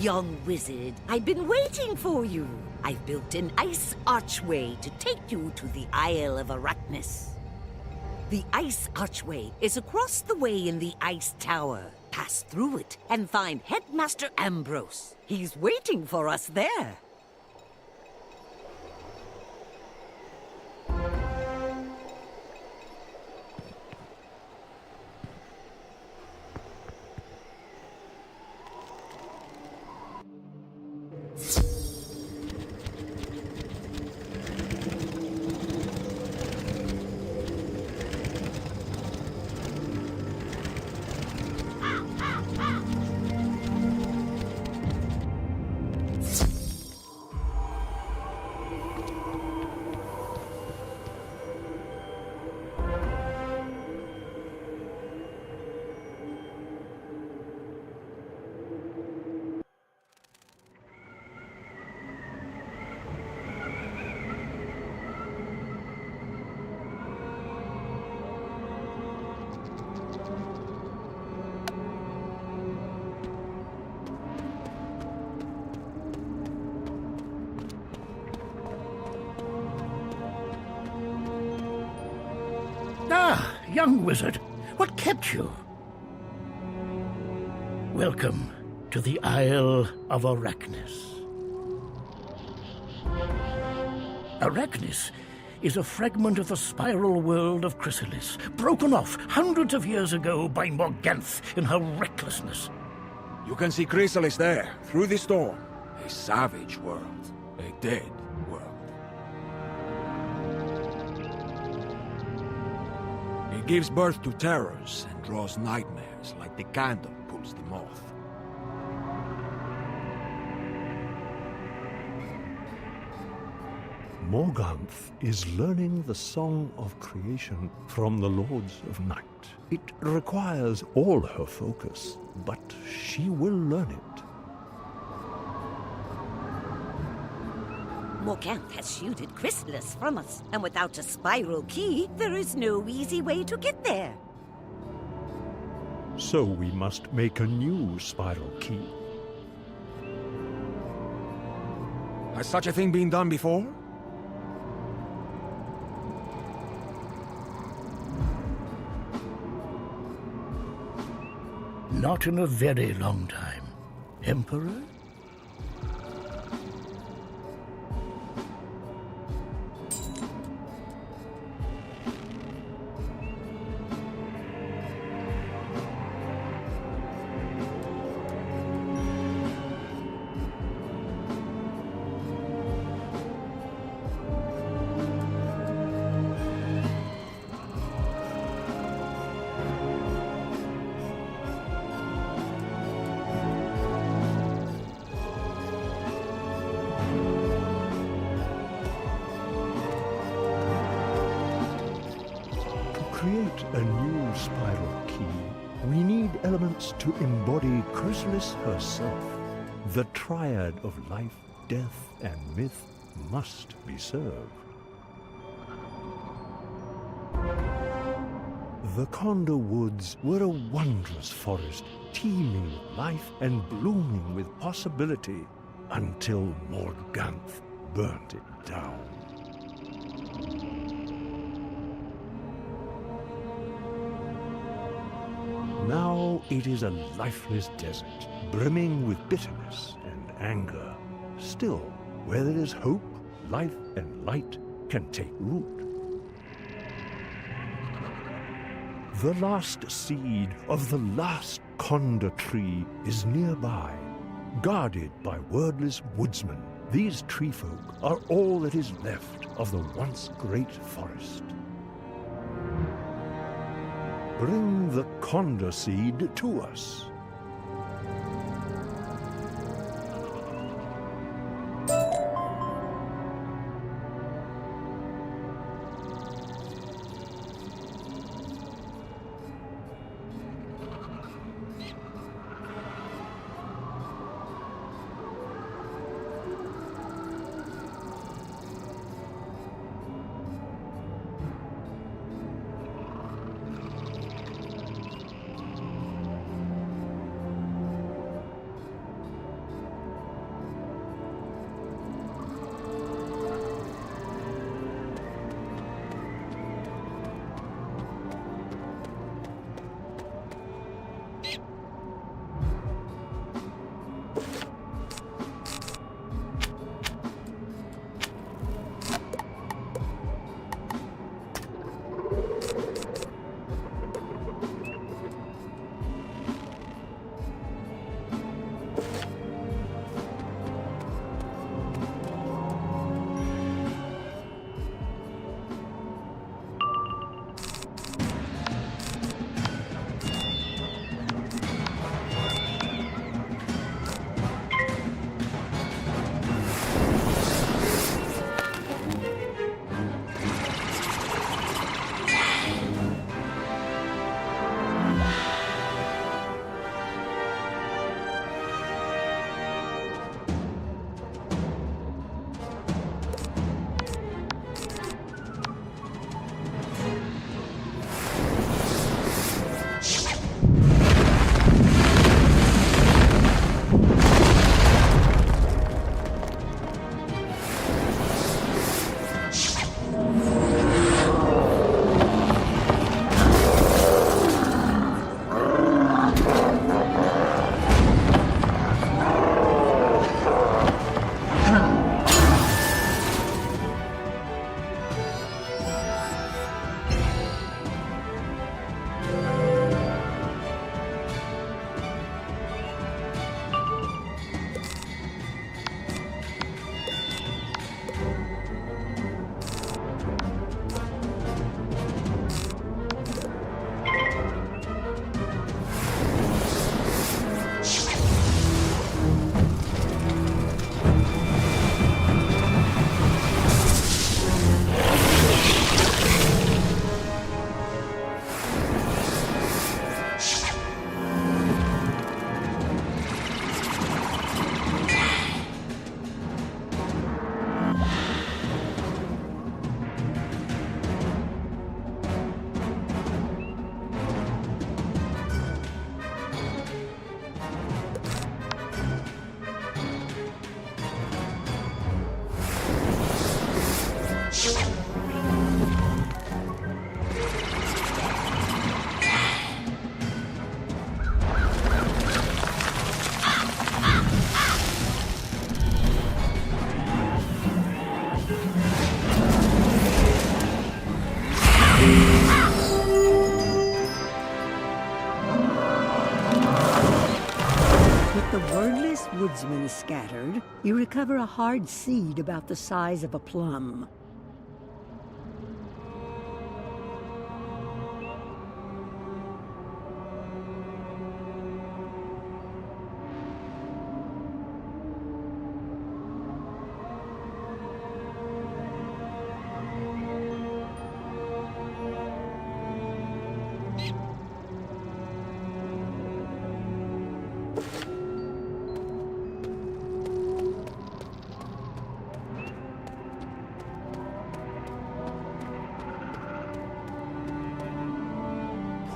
young wizard. I've been waiting for you. I've built an ice archway to take you to the Isle of Arachnis. The ice archway is across the way in the ice tower. Pass through it and find Headmaster Ambrose. He's waiting for us there. Ah, young wizard, what kept you? Welcome to the Isle of Arachnis. Arachnis is a fragment of the spiral world of Khrysails, broken off hundreds of years ago by Morganth in her recklessness. You can see Khrysails there, through the storm. A savage world. A dead world. It gives birth to terrors and draws nightmares like the candle pulls the moth. Morganth is learning the song of creation from the Lords of Night. It requires all her focus, but she will learn it. Morganth has shielded Khrysails from us, and without a spiral key, there is no easy way to get there. So we must make a new spiral key. Has such a thing been done before? Not in a very long time. Emperor? To create a new spiral key, we need elements to embody Khrysalis herself. The triad of life, death, and myth must be served. The Condor Woods were a wondrous forest, teeming with life and blooming with possibility, until Morganth burnt it down. Now it is a lifeless desert, brimming with bitterness and anger. Still, where there is hope, life and light can take root. The last seed of the last Condor tree is nearby. Guarded by wordless woodsmen, these tree folk are all that is left of the once great forest. Bring the Condor seed to us. With the wordless woodsman scattered, you recover a hard seed about the size of a plum.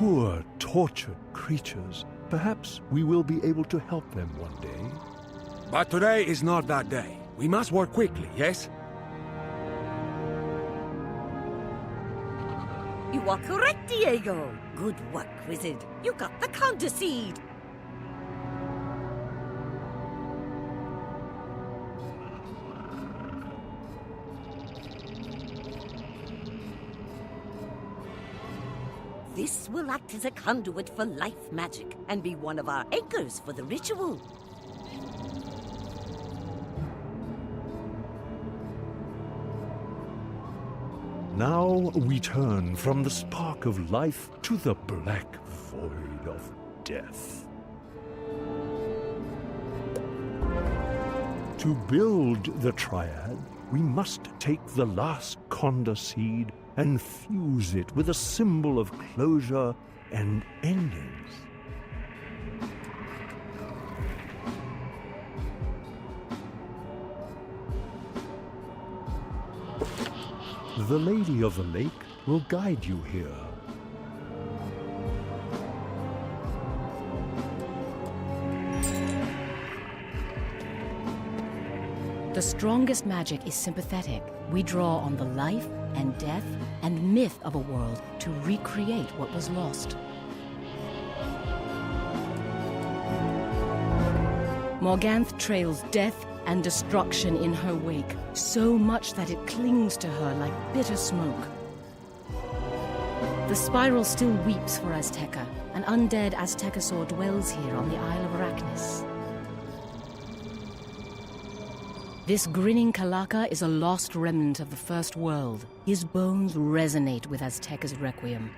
Poor, tortured creatures. Perhaps we will be able to help them one day. But today is not that day. We must work quickly, yes? You are correct, Diego. Good work, Wizard. You got the counter seed. This will act as a conduit for life magic and be one of our anchors for the ritual. Now we turn from the spark of life to the black void of death. To build the triad, we must take the last Conda seed and fuse it with a symbol of closure and endings. The Lady of the Lake will guide you here. The strongest magic is sympathetic. We draw on the life and death and myth of a world to recreate what was lost. Morganth trails death and destruction in her wake, so much that it clings to her like bitter smoke. The spiral still weeps for Azteca. An undead Aztecosaur dwells here on the Isle of Arachnis. This grinning Kalaka is a lost remnant of the First World. His bones resonate with Azteca's requiem.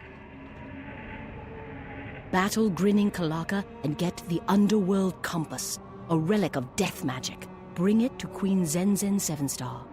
Battle grinning Kalaka and get the Underworld Compass, a relic of death magic. Bring it to Queen Zenzen 7-Star.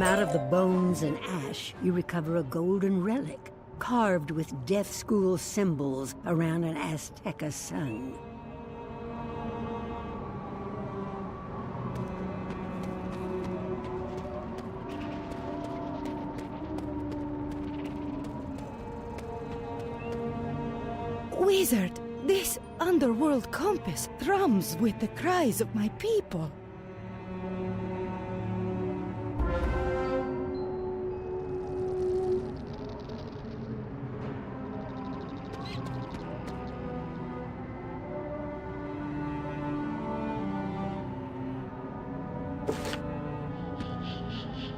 out of the bones and ash, you recover a golden relic, carved with death school symbols around an Azteca sun. Wizard, this underworld compass thrums with the cries of my people.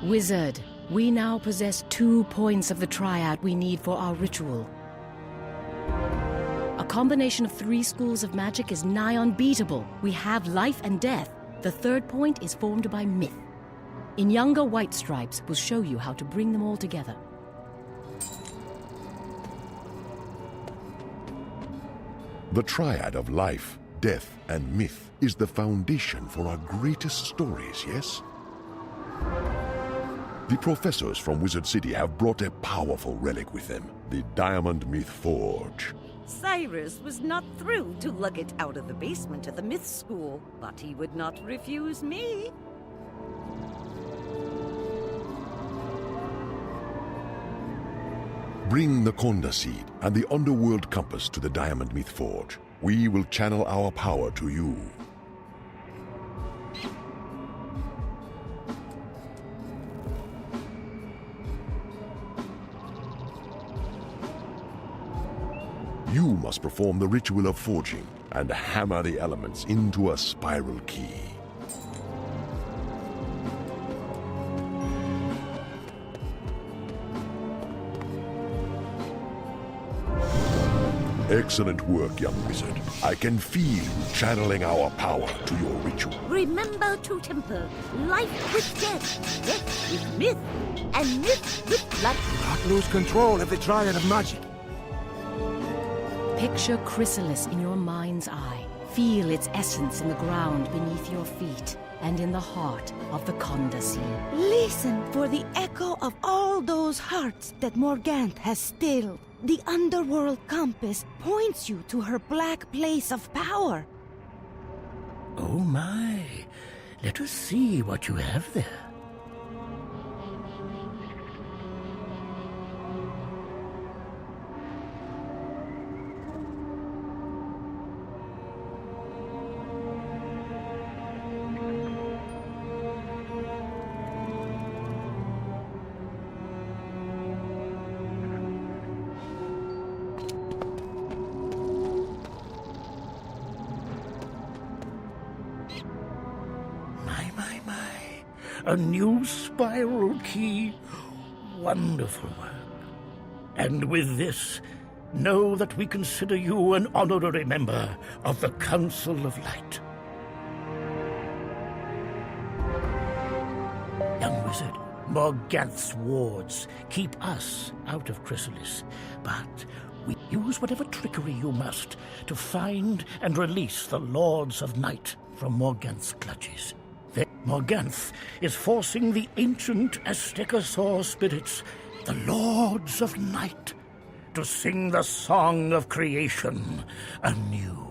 Wizard, we now possess 2 points of the triad we need for our ritual. A combination of 3 schools of magic is nigh unbeatable. We have life and death. The 3rd point is formed by myth. In younger White Stripes, we'll show you how to bring them all together. The triad of life, death, and myth is the foundation for our greatest stories, yes? The professors from Wizard City have brought a powerful relic with them, the Diamond Myth Forge. Cyrus was not through to lug it out of the basement of the myth school, but he would not refuse me. Bring the Conda Seed and the Underworld Compass to the Diamond Myth Forge. We will channel our power to you. You must perform the ritual of forging and hammer the elements into a spiral key. Excellent work, young wizard. I can feel you channeling our power to your ritual. Remember to temper life with death, death with myth, and myth with blood. Not lose control of the triad of magic. Picture Khrysails in your mind's eye. Feel its essence in the ground beneath your feet and in the heart of the Conda Seed. Listen for the echo of all those hearts that Morganthe has stilled. The underworld compass points you to her black place of power. Oh my, let us see what you have there. A new spiral key. Wonderful work. And with this, know that we consider you an honorary member of the Council of Light. Young wizard, Morganth's wards keep us out of Khrysails, but we use whatever trickery you must to find and release the Lords of Night from Morganth's clutches. Morganthe is forcing the ancient Azteca spirits, the Lords of Night, to sing the song of creation anew.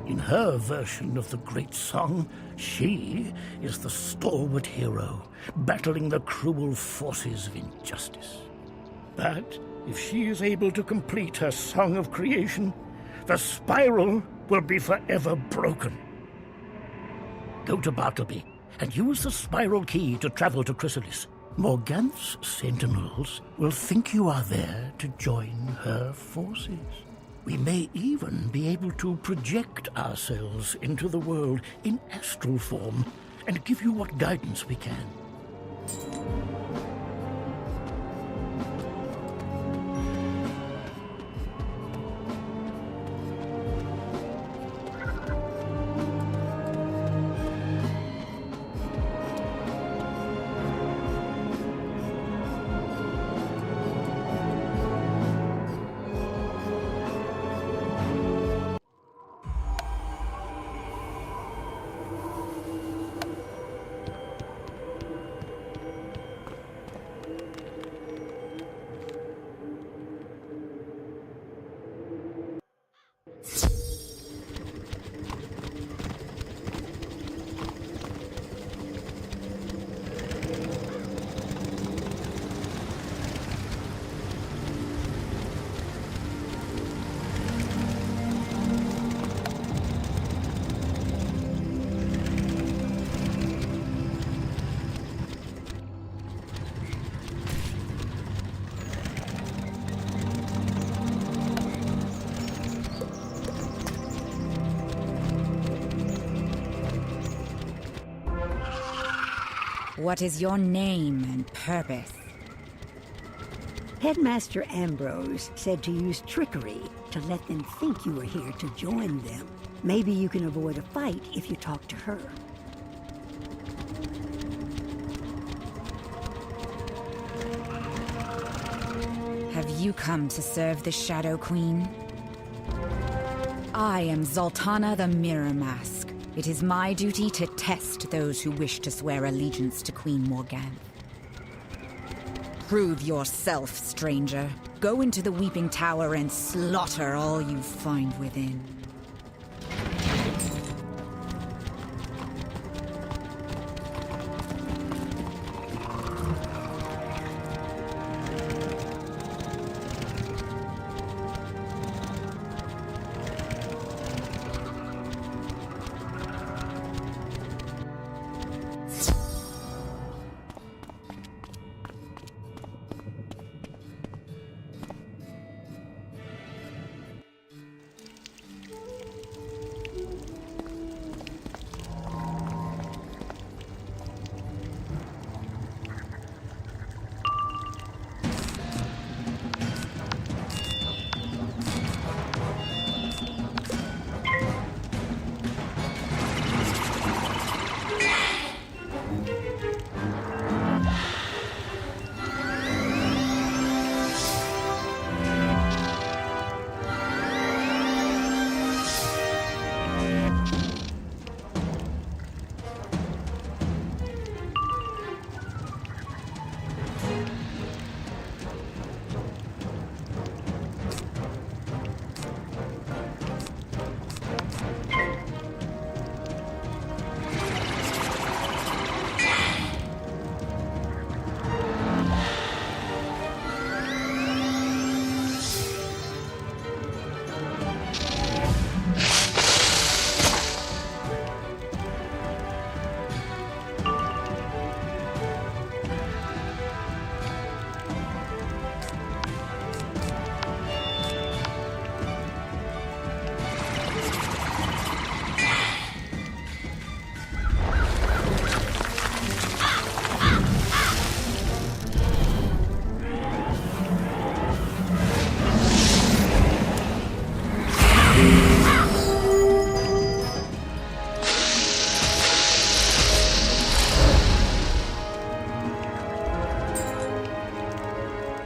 In her version of the great song, she is the stalwart hero, battling the cruel forces of injustice. But if she is able to complete her song of creation, the spiral will be forever broken. Go to Bartleby and use the spiral key to travel to Khrysails. Morganth's sentinels will think you are there to join her forces. We may even be able to project ourselves into the world in astral form and give you what guidance we can. What is your name and purpose? Headmaster Ambrose said to use trickery to let them think you were here to join them. Maybe you can avoid a fight if you talk to her. Have you come to serve the Shadow Queen? I am Zoltana the Mirror Mask. It is my duty to test those who wish to swear allegiance to Queen Morganthe. Prove yourself, stranger. Go into the Weeping Tower and slaughter all you find within.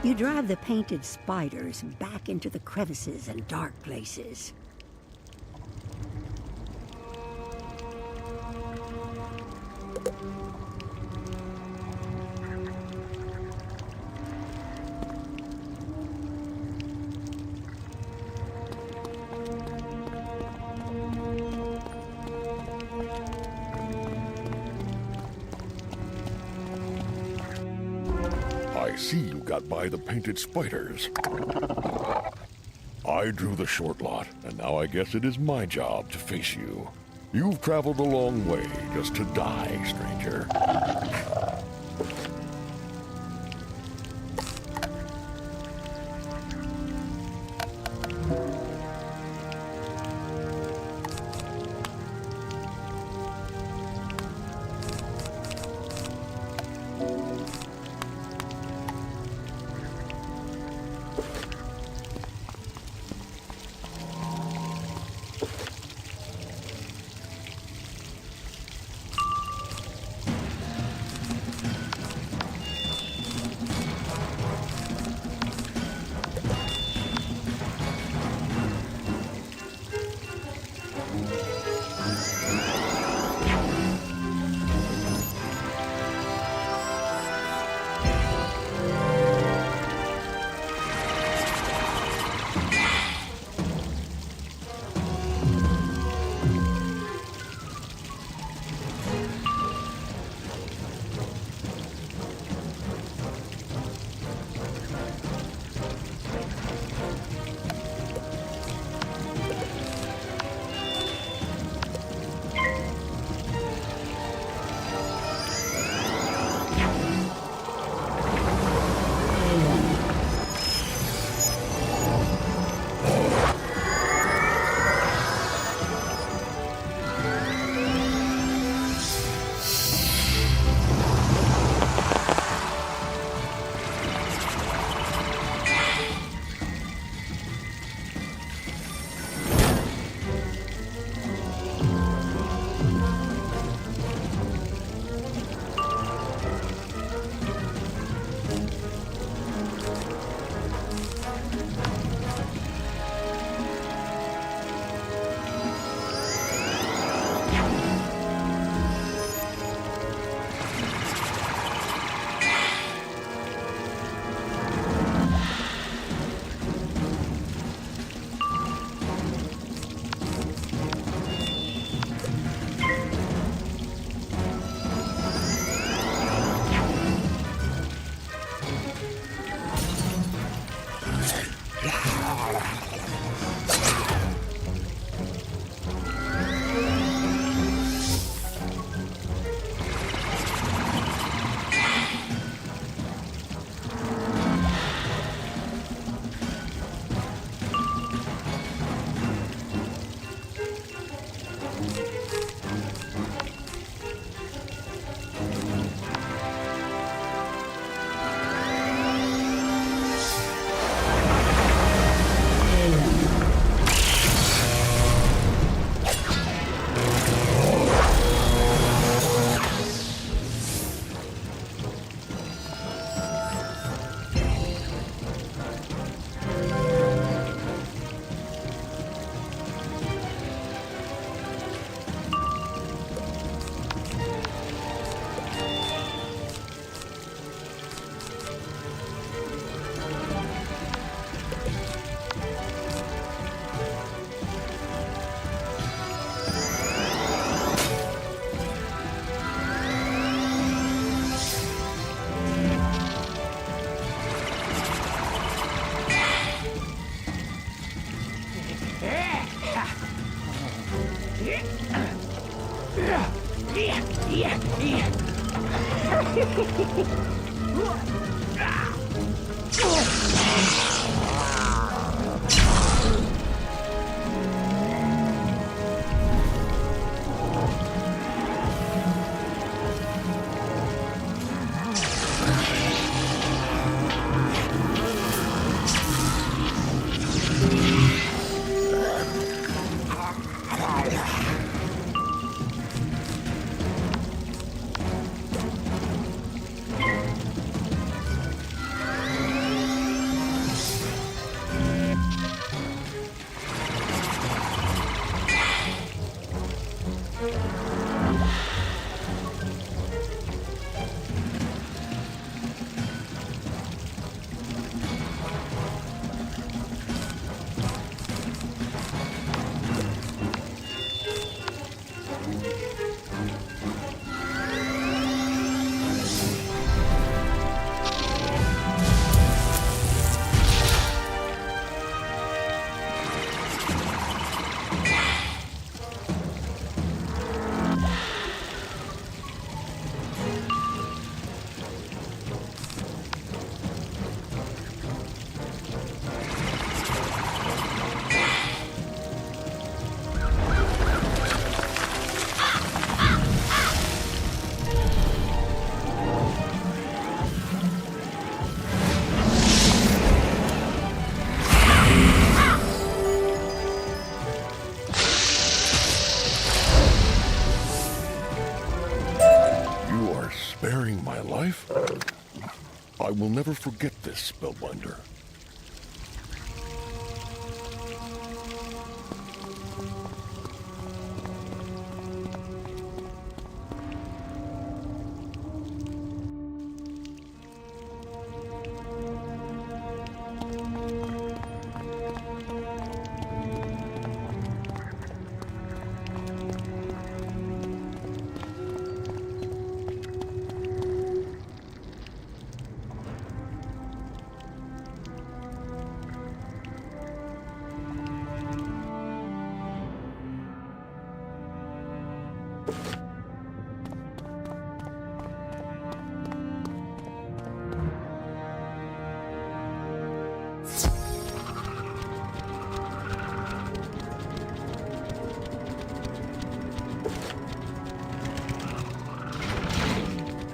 You drive the painted spiders back into the crevices and dark places. I see you got by the painted spiders. I drew the short lot, and now I guess it is my job to face you. You've traveled a long way just to die, stranger. Sparing my life? I will never forget this, Spellbinder.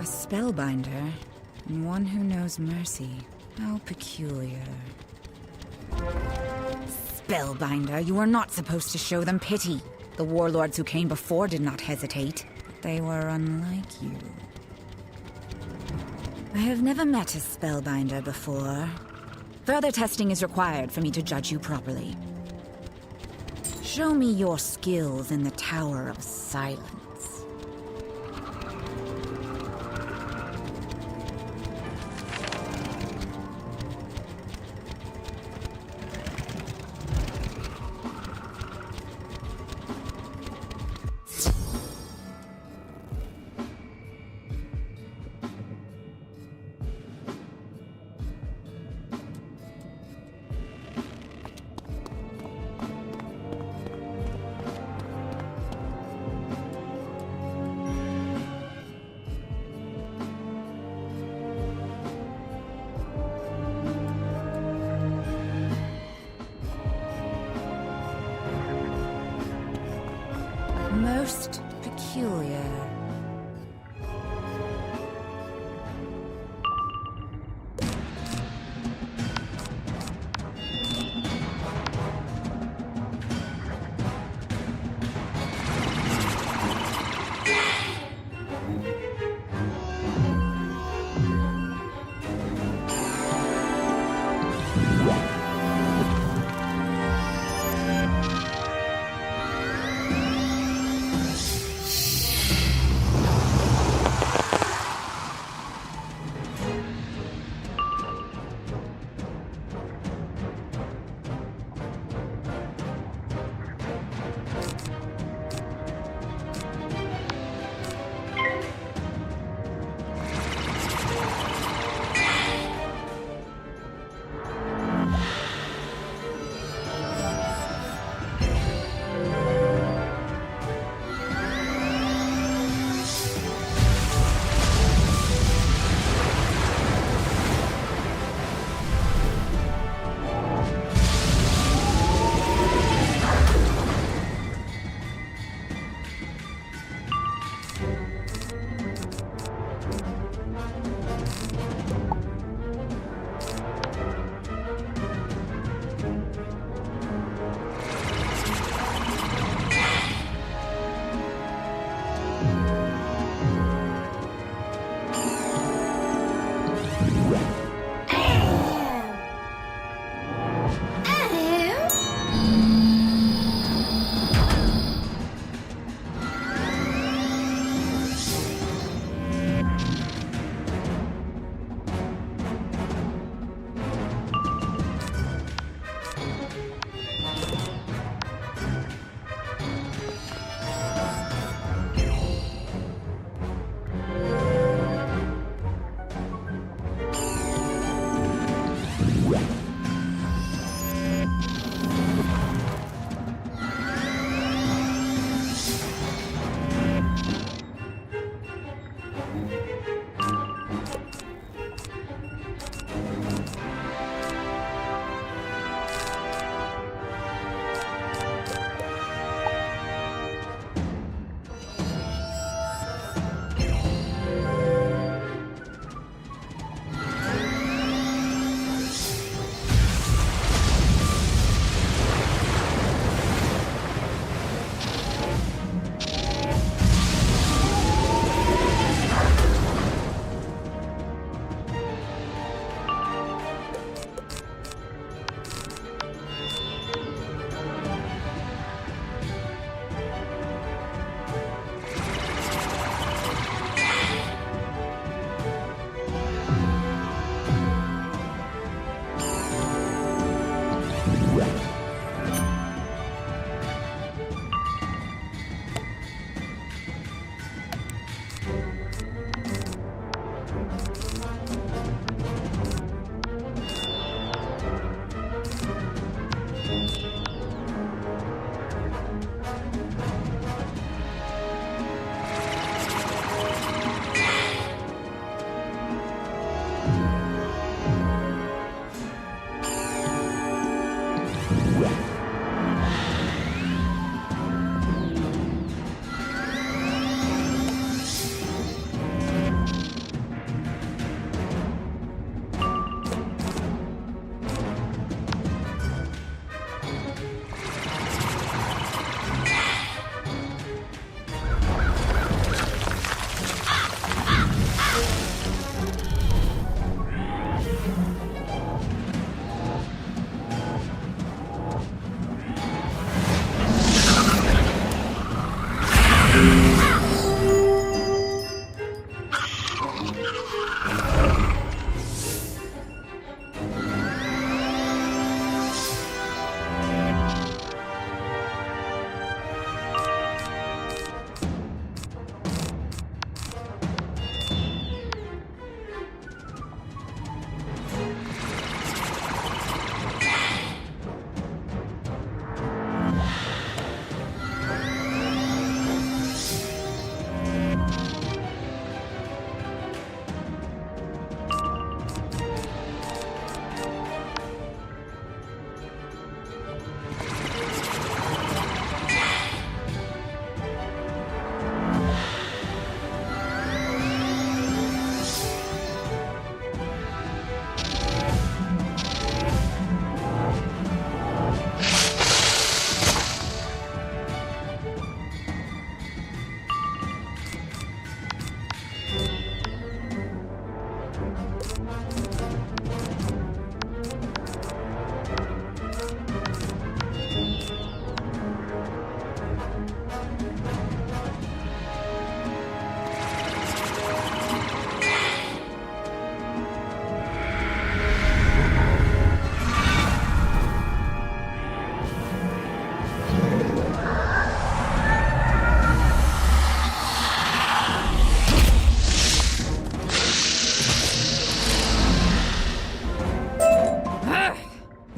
Spellbinder, and one who knows mercy. How peculiar. Spellbinder, you are not supposed to show them pity. The warlords who came before did not hesitate, but they were unlike you. I have never met a Spellbinder before. Further testing is required for me to judge you properly. Show me your skills in the Tower of Silence. Most peculiar.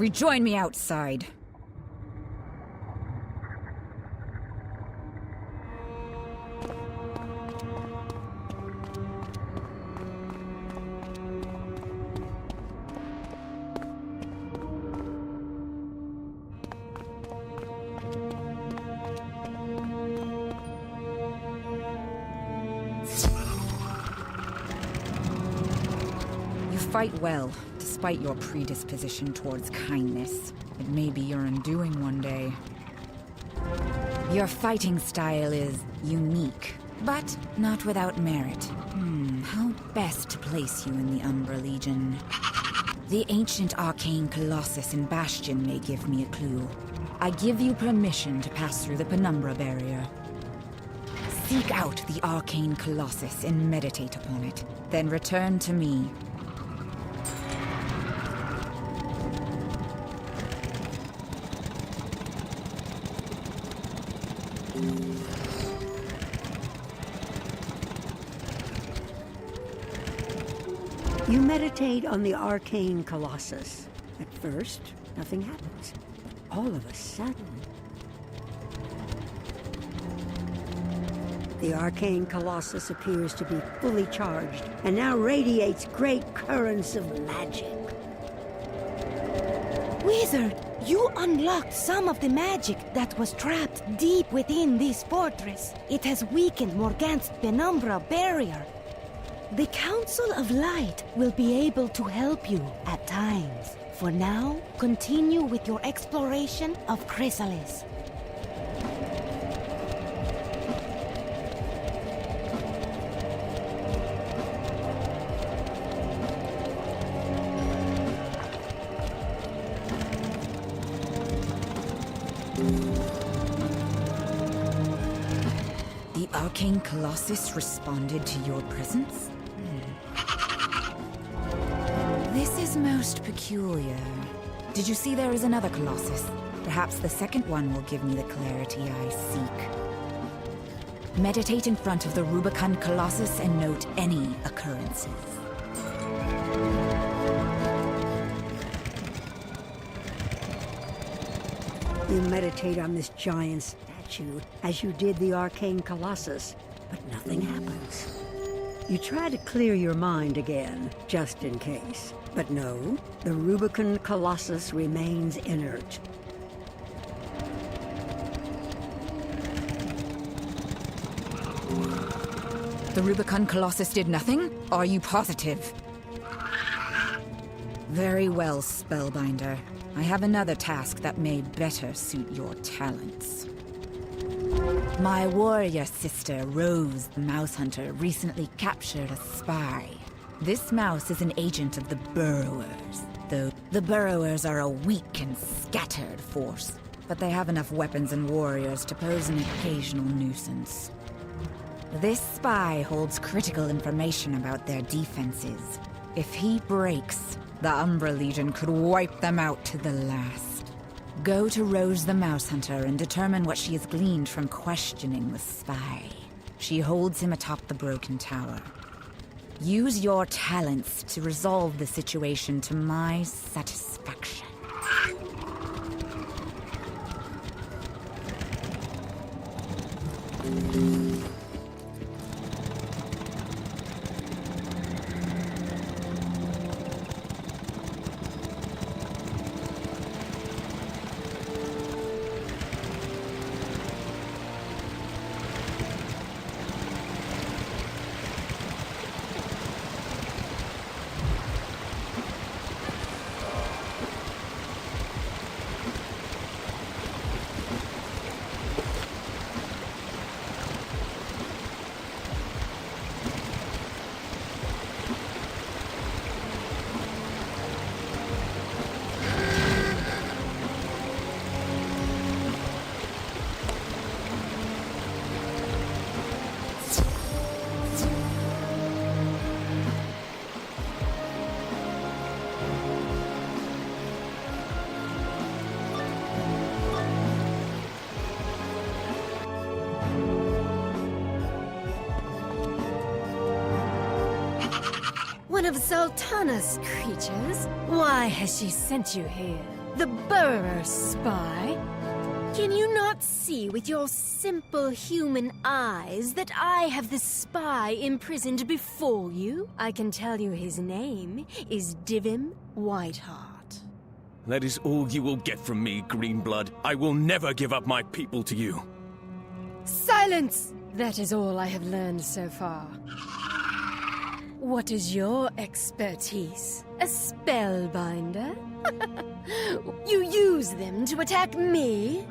Rejoin me outside. You fight well, despite your predisposition towards kindness. It may be your undoing one day. Your fighting style is unique, but not without merit. How best to place you in the Umbra Legion? The ancient arcane colossus in Bastion may give me a clue. I give you permission to pass through the penumbra barrier. Seek out the arcane colossus and meditate upon it, then return to me. You meditate on the arcane colossus. At first, nothing happens. All of a sudden, the arcane colossus appears to be fully charged and now radiates great currents of magic. Wizard, you unlocked some of the magic that was trapped deep within this fortress. It has weakened Morgant's penumbra barrier. The Council of Light will be able to help you at times. For now, continue with your exploration of Khrysails. The arcane colossus responded to your presence? This is most peculiar. Did you see there is another colossus? Perhaps the second one will give me the clarity I seek. Meditate in front of the Rubicon Colossus and note any occurrences. You meditate on this giant statue as you did the arcane colossus, but nothing happens. You try to clear your mind again, just in case. But no, the Rubicon Colossus remains inert. The Rubicon Colossus did nothing? Are you positive? Very well, Spellbinder. I have another task that may better suit your talents. My warrior sister, Rose the Mouse Hunter, recently captured a spy. This mouse is an agent of the Burrowers, though the Burrowers are a weak and scattered force, but they have enough weapons and warriors to pose an occasional nuisance. This spy holds critical information about their defenses. If he breaks, the Umbra Legion could wipe them out to the last. Go to Rose the Mouse Hunter and determine what she has gleaned from questioning the spy. She holds him atop the broken tower. Use your talents to resolve the situation to my satisfaction. One of Sultana's creatures? Why has she sent you here? The Burr, spy. Can you not see with your simple human eyes that I have the spy imprisoned before you? I can tell you his name is Divim Whiteheart. That is all you will get from me, Greenblood. I will never give up my people to you. Silence! That is all I have learned so far. What is your expertise? A spellbinder? You use them to attack me?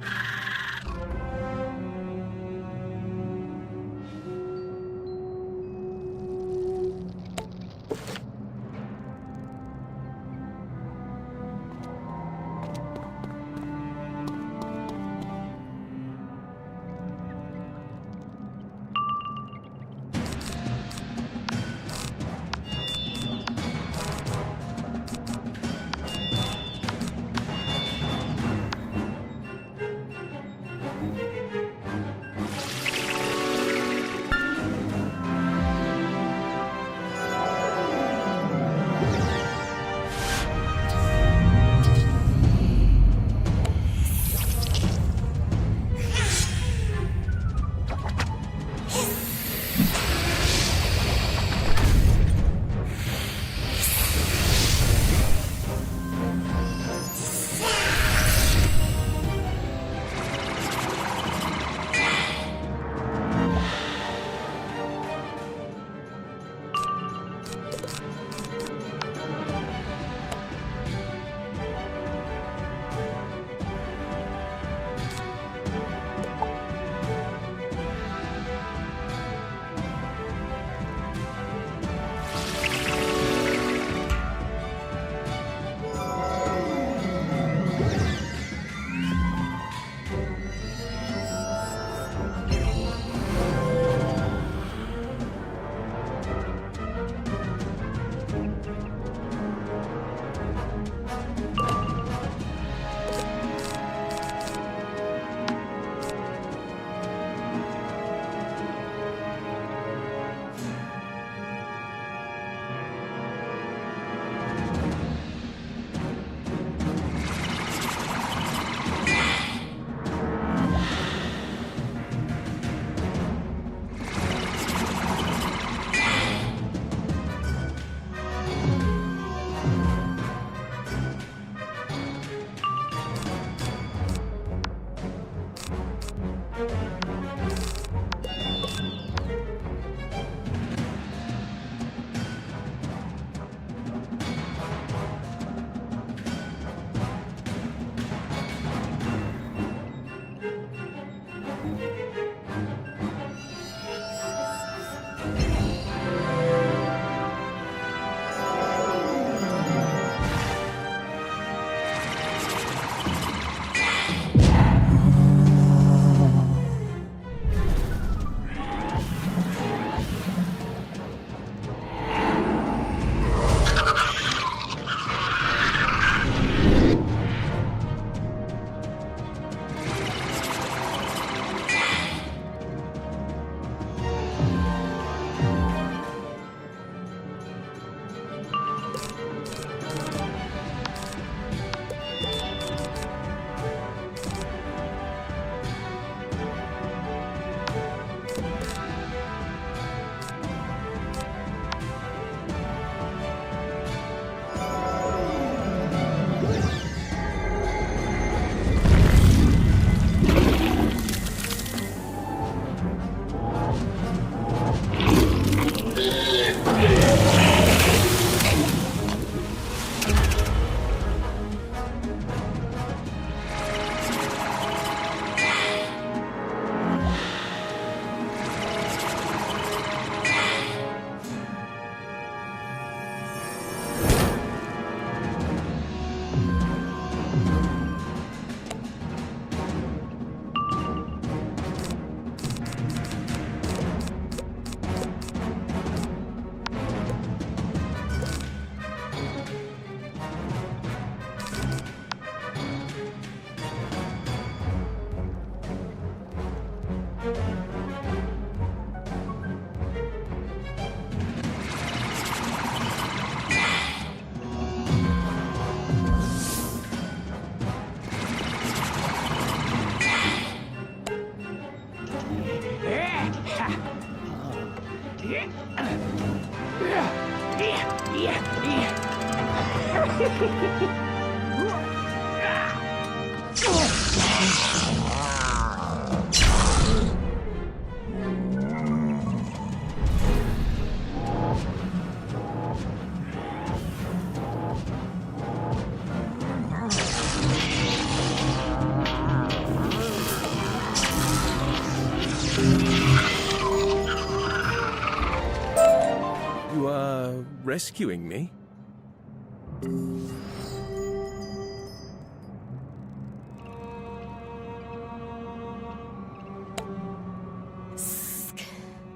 You are rescuing me?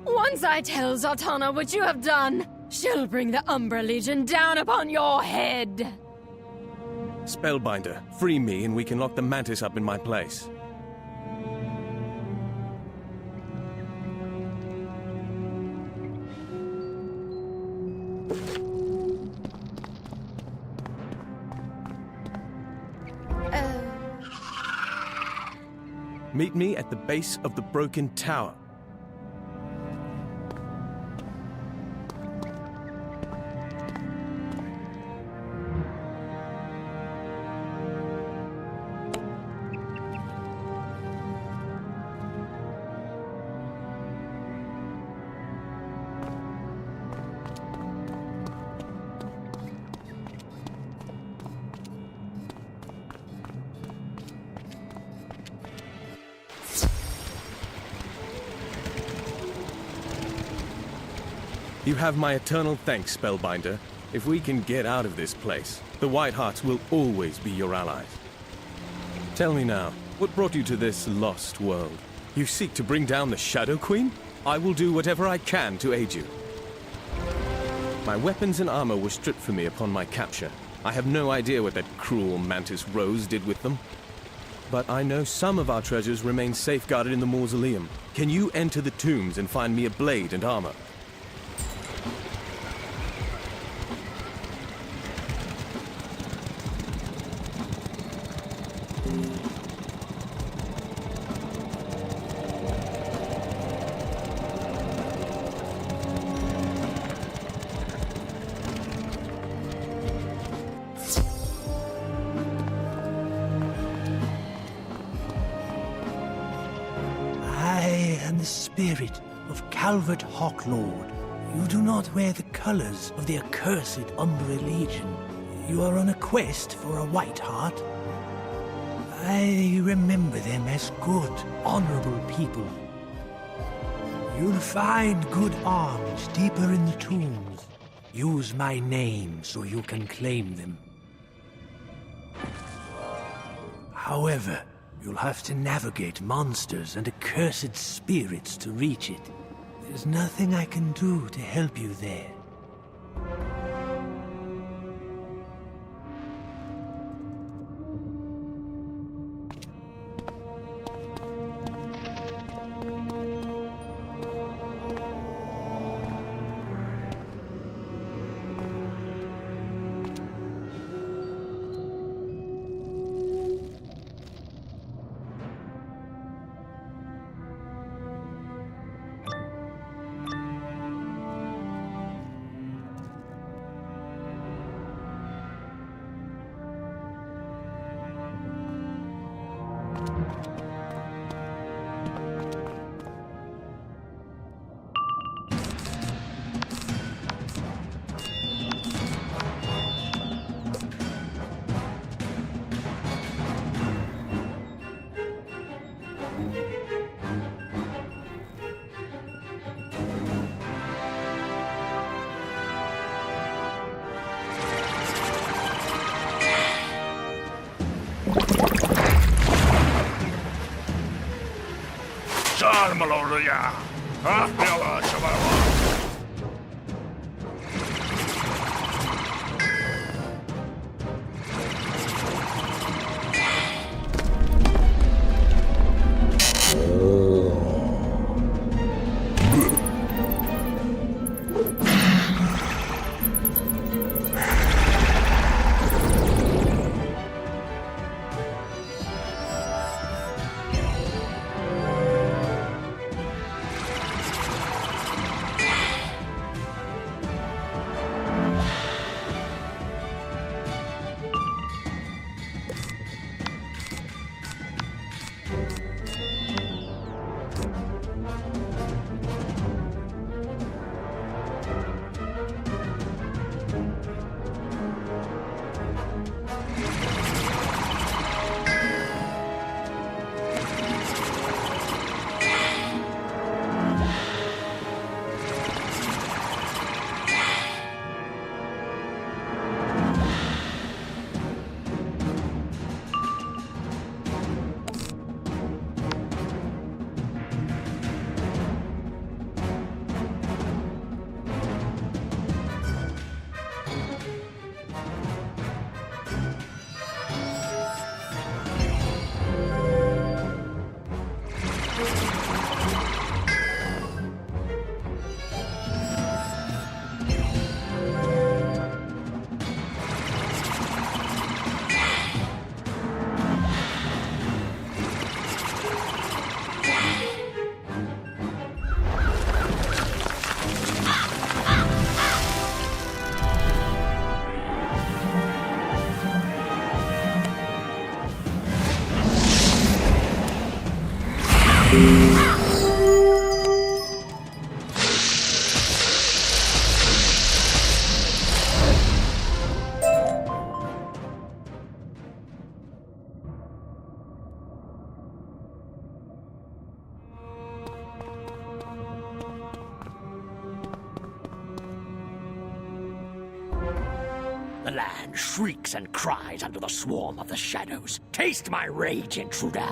Once I tell Zatanna what you have done, she'll bring the Umbra Legion down upon your head. Spellbinder, free me and we can lock the Mantis up in my place. Meet me at the base of the broken tower. You have my eternal thanks, Spellbinder. If we can get out of this place, the Whitehearts will always be your allies. Tell me now, what brought you to this lost world? You seek to bring down the Shadow Queen? I will do whatever I can to aid you. My weapons and armor were stripped from me upon my capture. I have no idea what that cruel Mantis Rose did with them. But I know some of our treasures remain safeguarded in the mausoleum. Can you enter the tombs and find me a blade and armor? I am the spirit of Calvert Hawklord. You do not wear the colors of the accursed Umbra Legion. You are on a quest for a Whiteheart. I remember them as good, honorable people. You'll find good arms deeper in the tombs. Use my name so you can claim them. However, you'll have to navigate monsters and accursed spirits to reach it. There's nothing I can do to help you there. The land shrieks and cries under the swarm of the shadows. Taste my rage, intruder!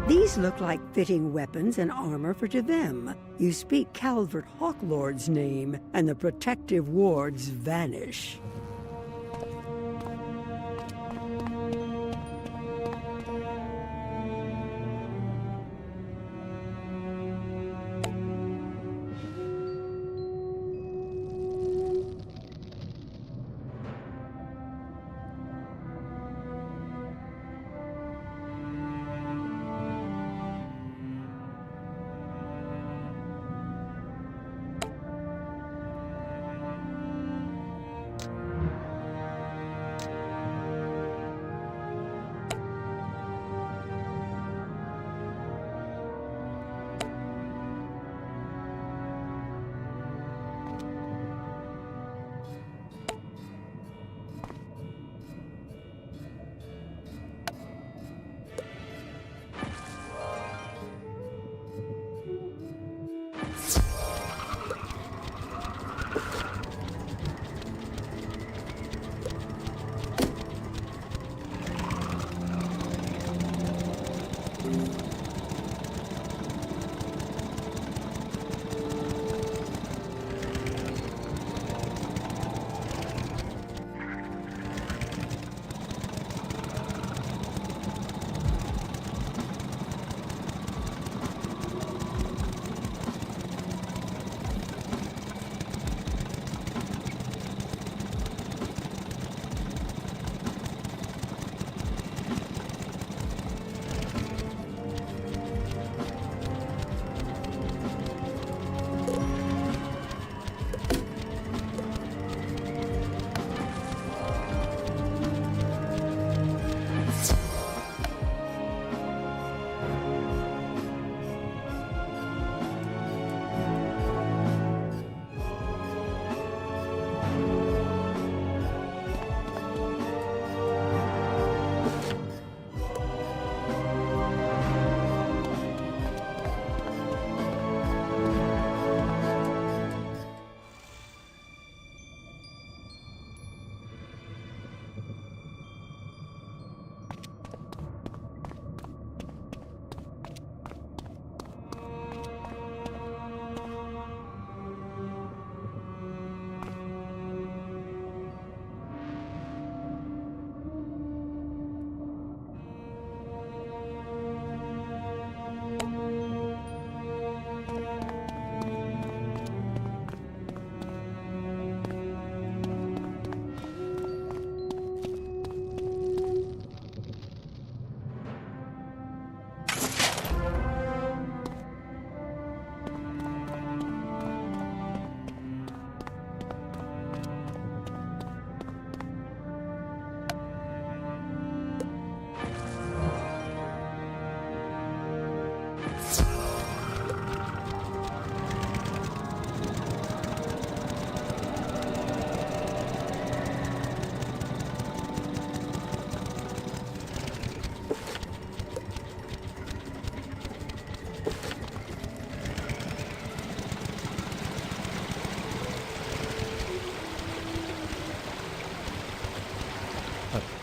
These look like fitting weapons and armor for Devim. You speak Calvert Hawklord's name, and the protective wards vanish.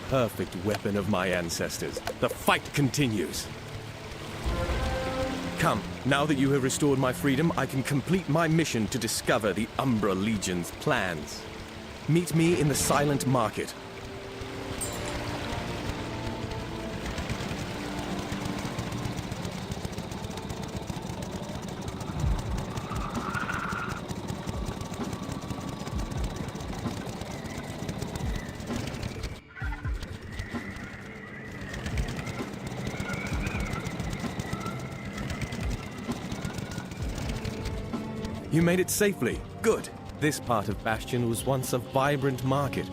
perfect weapon of my ancestors. The fight continues. Come, now that you have restored my freedom, I can complete my mission to discover the Umbra Legion's plans. Meet me in the Silent Market. You made it safely. Good. This part of Bastion was once a vibrant market,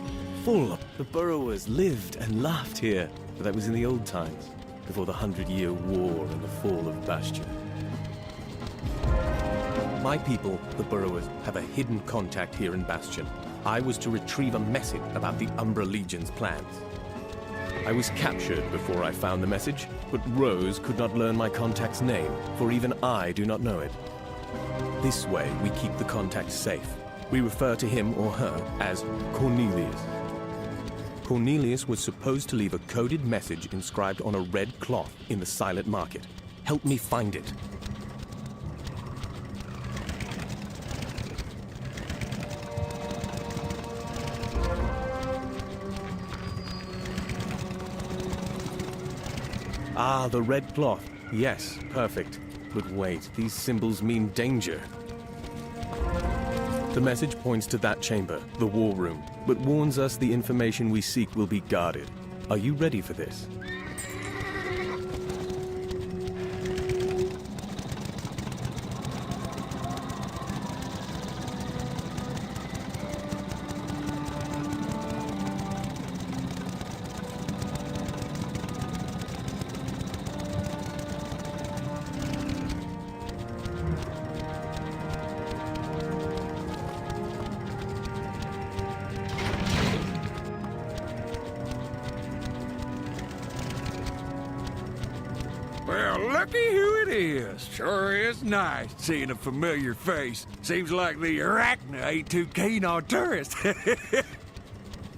full. The burrowers lived and laughed here. But that was in the old times, before the 100-Year War and the fall of Bastion. My people, the burrowers, have a hidden contact here in Bastion. I was to retrieve a message about the Umbra Legion's plans. I was captured before I found the message, but Rose could not learn my contact's name, for even I do not know it. This way, we keep the contact safe. We refer to him or her as Cornelius. Cornelius was supposed to leave a coded message inscribed on a red cloth in the Silent Market. Help me find it. Ah, the red cloth. Yes, perfect. But wait, these symbols mean danger. The message points to that chamber, the war room, but warns us the information we seek will be guarded. Are you ready for this? Well, looky who it is. Sure is nice seeing a familiar face. Seems like the Arachna ain't too keen on tourists.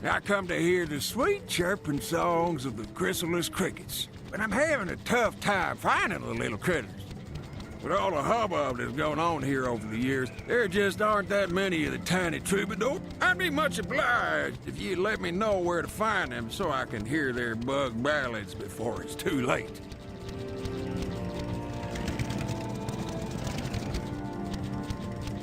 I come to hear the sweet chirping songs of the Khrysails crickets, but I'm having a tough time finding the little critters. With all the hubbub that's gone on here over the years, there just aren't that many of the tiny troubadours. I'd be much obliged if you'd let me know where to find them so I can hear their bug ballads before it's too late.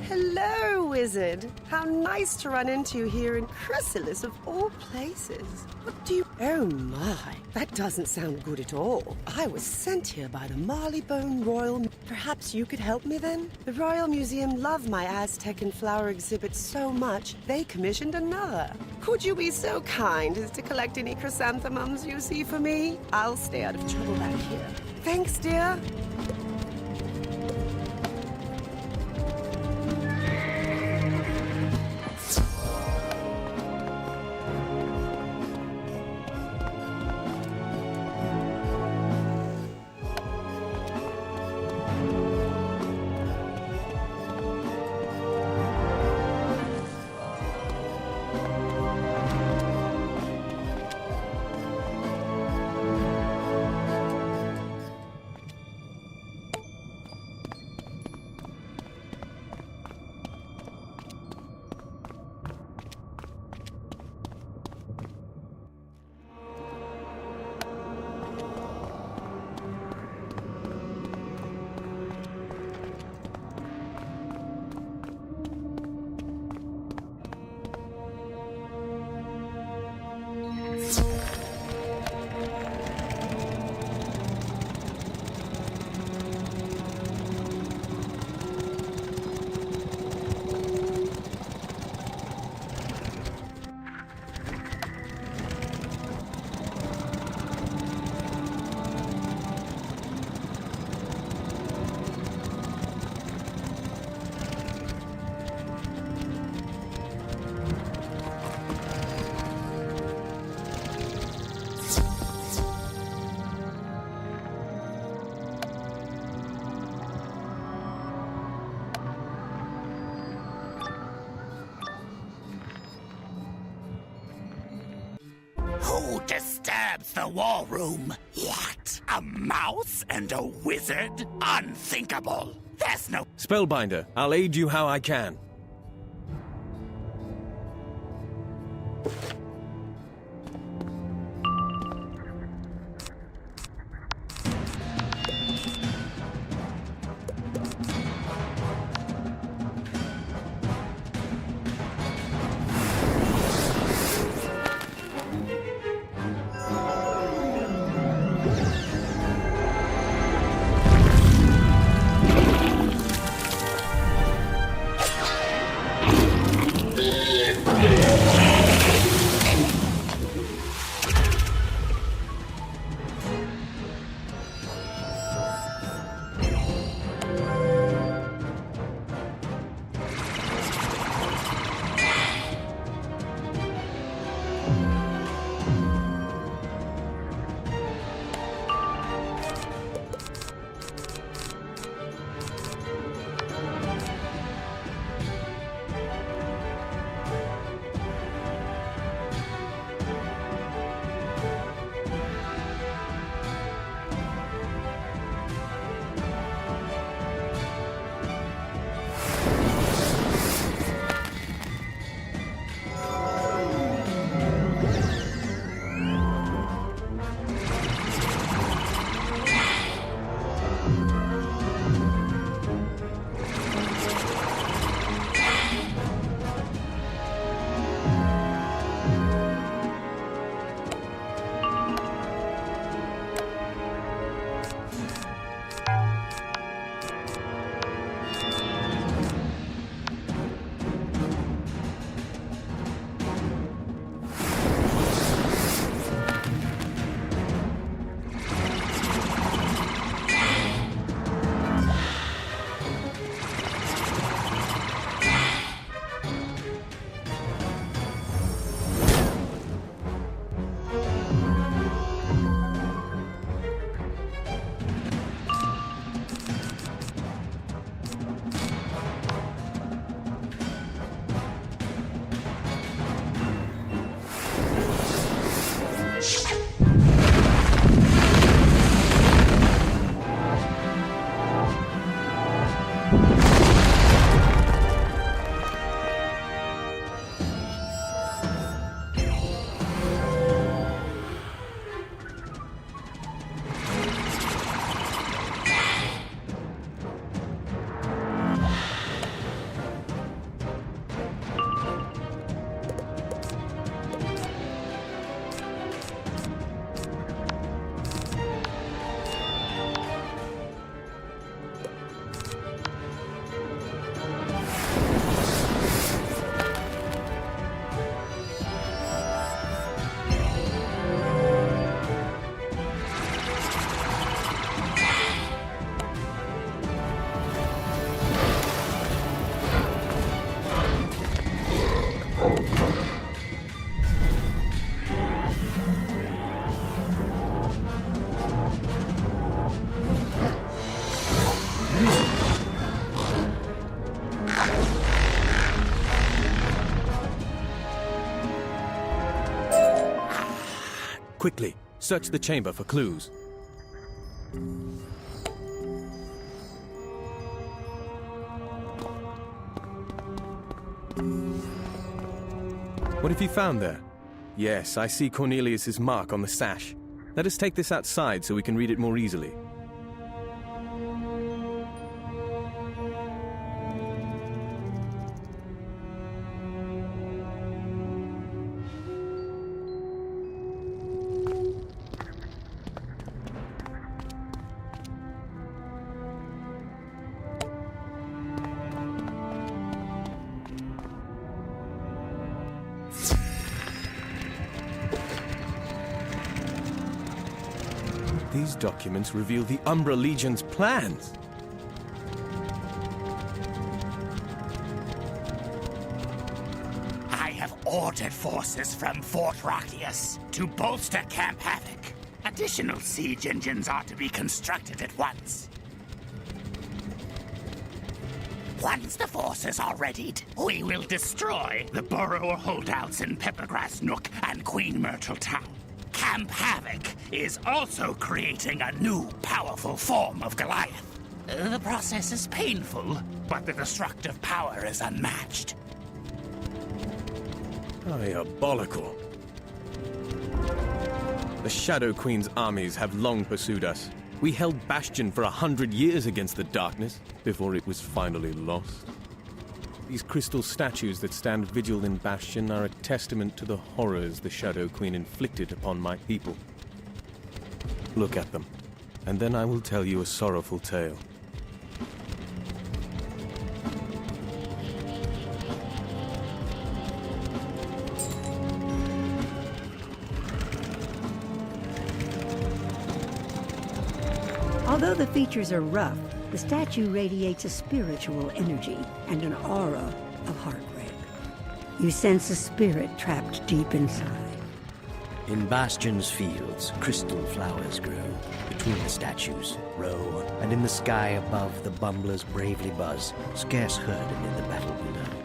Hello, Wizard. How nice to run into you here in Khrysails of all places. What do you... Oh my, that doesn't sound good at all. I was sent here by the Marleybone Royal... Perhaps you could help me then? The Royal Museum loved my Aztec and flower exhibit so much, they commissioned another. Could you be so kind as to collect any chrysanthemums you see for me? I'll stay out of trouble back here. Thanks, dear. Who disturbs the war room? What? A mouse and a wizard? Unthinkable. There's no... Spellbinder, I'll aid you how I can. Quickly, search the chamber for clues. What have you found there? Yes, I see Cornelius's mark on the sash. Let us take this outside so we can read it more easily. These documents reveal the Umbra Legion's plans. I have ordered forces from Fort Rachius to bolster Camp Havoc. Additional siege engines are to be constructed at once. Once the forces are readied, we will destroy the Burrower holdouts in Peppergrass Nook and Queen Myrtle Town. Camp Havoc is also creating a new powerful form of Goliath. The process is painful, but the destructive power is unmatched. Diabolical. The Shadow Queen's armies have long pursued us. We held Bastion for 100 years against the darkness, before it was finally lost. These crystal statues that stand vigil in Bastion are a testament to the horrors the Shadow Queen inflicted upon my people. Look at them, and then I will tell you a sorrowful tale. Although the features are rough, the statue radiates a spiritual energy and an aura of heartbreak. You sense a spirit trapped deep inside. In Bastion's fields, crystal flowers grow. Between the statues, row, and in the sky above, the bumblers bravely buzz, scarce heard amid the battle below.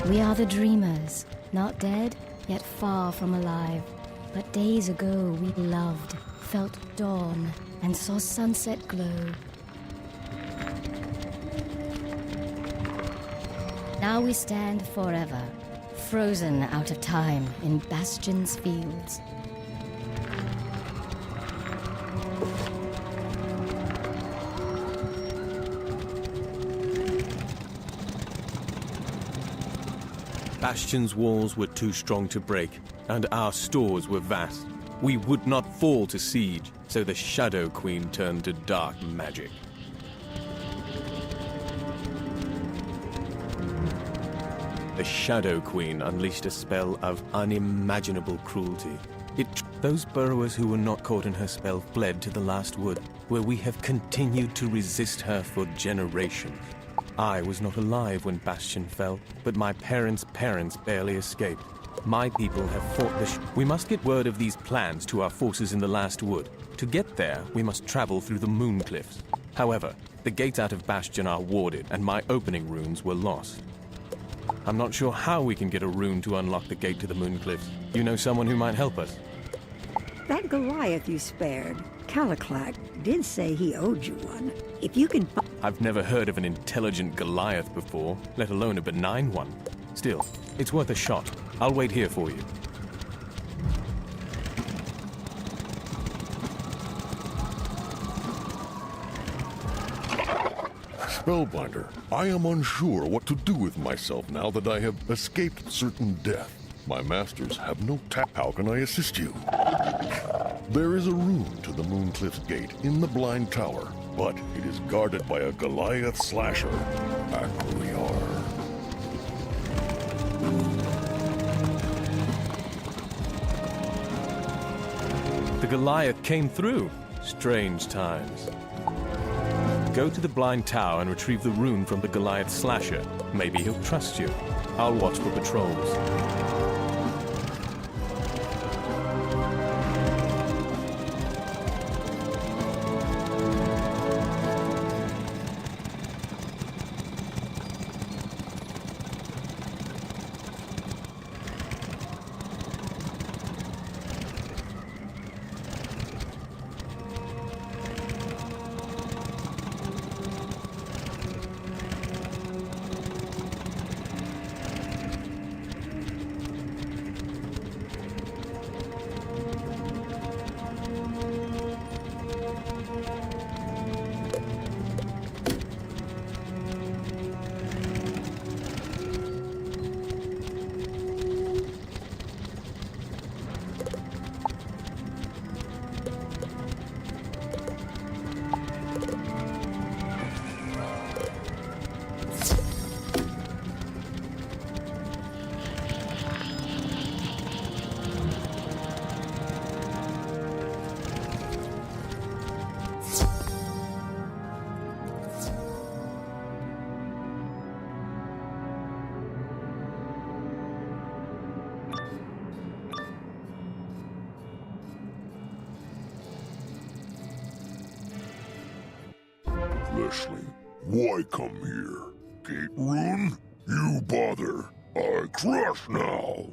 We are the dreamers, not dead, yet far from alive. But days ago we loved, felt dawn, and saw sunset glow. Now we stand forever, frozen out of time in Bastion's fields. Bastion's walls were too strong to break, and our stores were vast. We would not fall to siege, so the Shadow Queen turned to dark magic. The Shadow Queen unleashed a spell of unimaginable cruelty. Those burrowers who were not caught in her spell fled to the last wood, where we have continued to resist her for generations. I was not alive when Bastion fell, but my parents' parents barely escaped. My people have fought We must get word of these plans to our forces in the last wood. To get there, we must travel through the moon cliffs. However, the gates out of Bastion are warded, and my opening runes were lost. I'm not sure how we can get a rune to unlock the gate to the moon cliffs. You know someone who might help us? That Goliath you spared, Caliclac, did say he owed you one. If you can... I've never heard of an intelligent Goliath before, let alone a benign one. Still, it's worth a shot. I'll wait here for you. Spellbinder, I am unsure what to do with myself now that I have escaped certain death. My masters have no How can I assist you? There is a rune to the Mooncliff's gate in the Blind Tower, but it is guarded by a Goliath slasher. Acquiar. The Goliath came through. Strange times. Go to the Blind Tower and retrieve the rune from the Goliath slasher. Maybe he'll trust you. I'll watch for patrols. foolishly. Why come here? Gate rune? You bother. I crush now.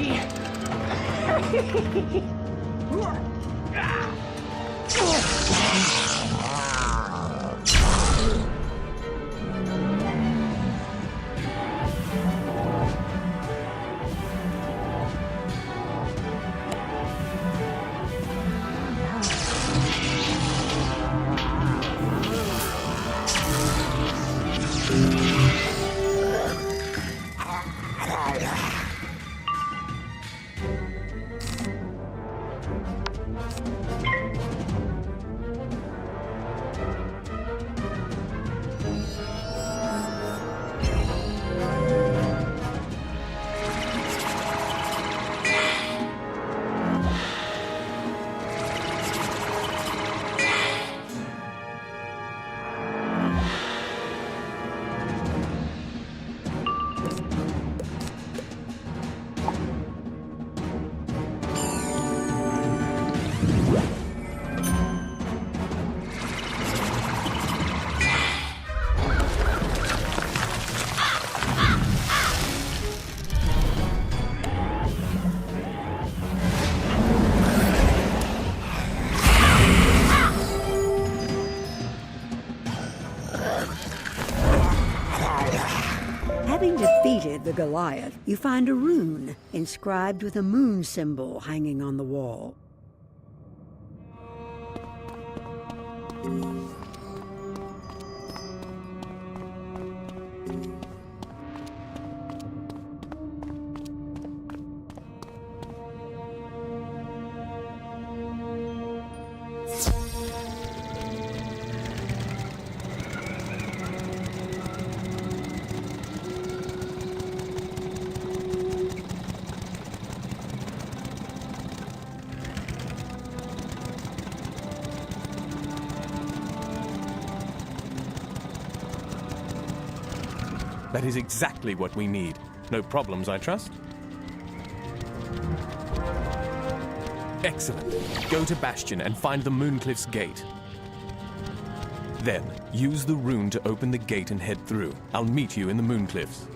me! Having defeated the Goliath, you find a rune inscribed with a moon symbol hanging on the wall. That is exactly what we need. No problems, I trust? Excellent. Go to Bastion and find the Mooncliff's gate. Then, use the rune to open the gate and head through. I'll meet you in the Mooncliffs.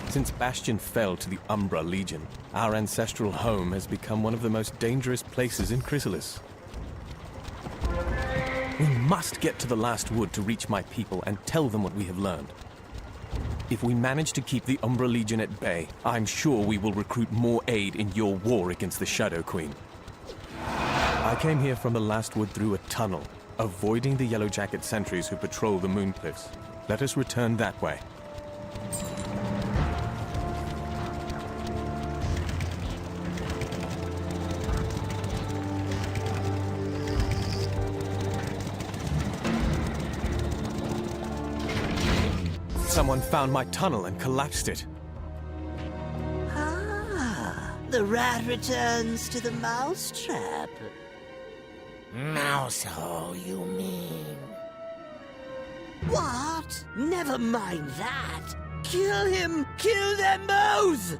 Since Bastion fell to the Umbra Legion, our ancestral home has become one of the most dangerous places in Khrysails. We must get to the last wood to reach my people and tell them what we have learned. If we manage to keep the Umbra Legion at bay, I'm sure we will recruit more aid in your war against the Shadow Queen. I came here from the last wood through a tunnel, avoiding the Yellow Jacket sentries who patrol the Moon Cliffs. Let us return that way. Someone found my tunnel and collapsed it. Ah, the rat returns to the mousetrap. Mousehole, you mean? What? Never mind that. Kill him! Kill them both!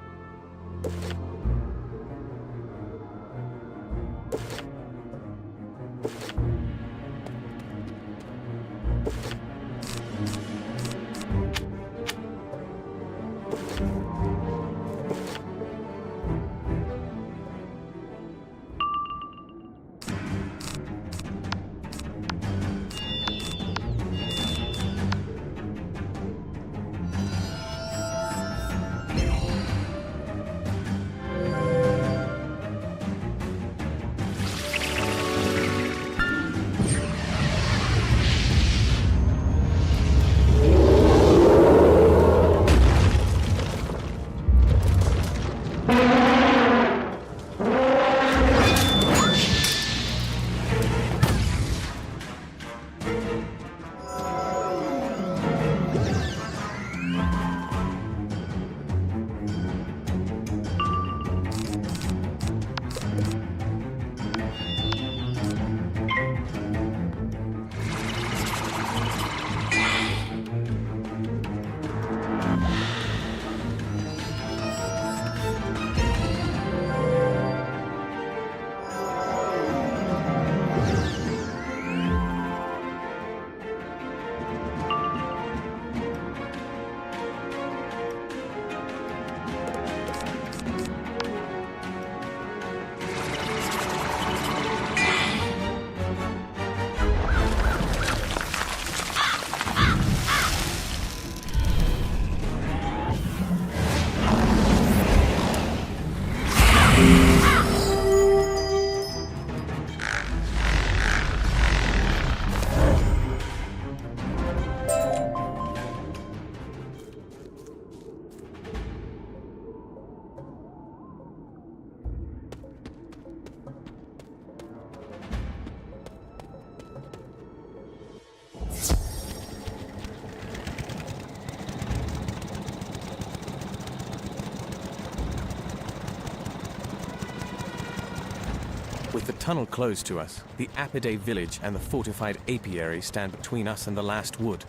With the tunnel closed to us, the Apidae village and the fortified apiary stand between us and the last wood.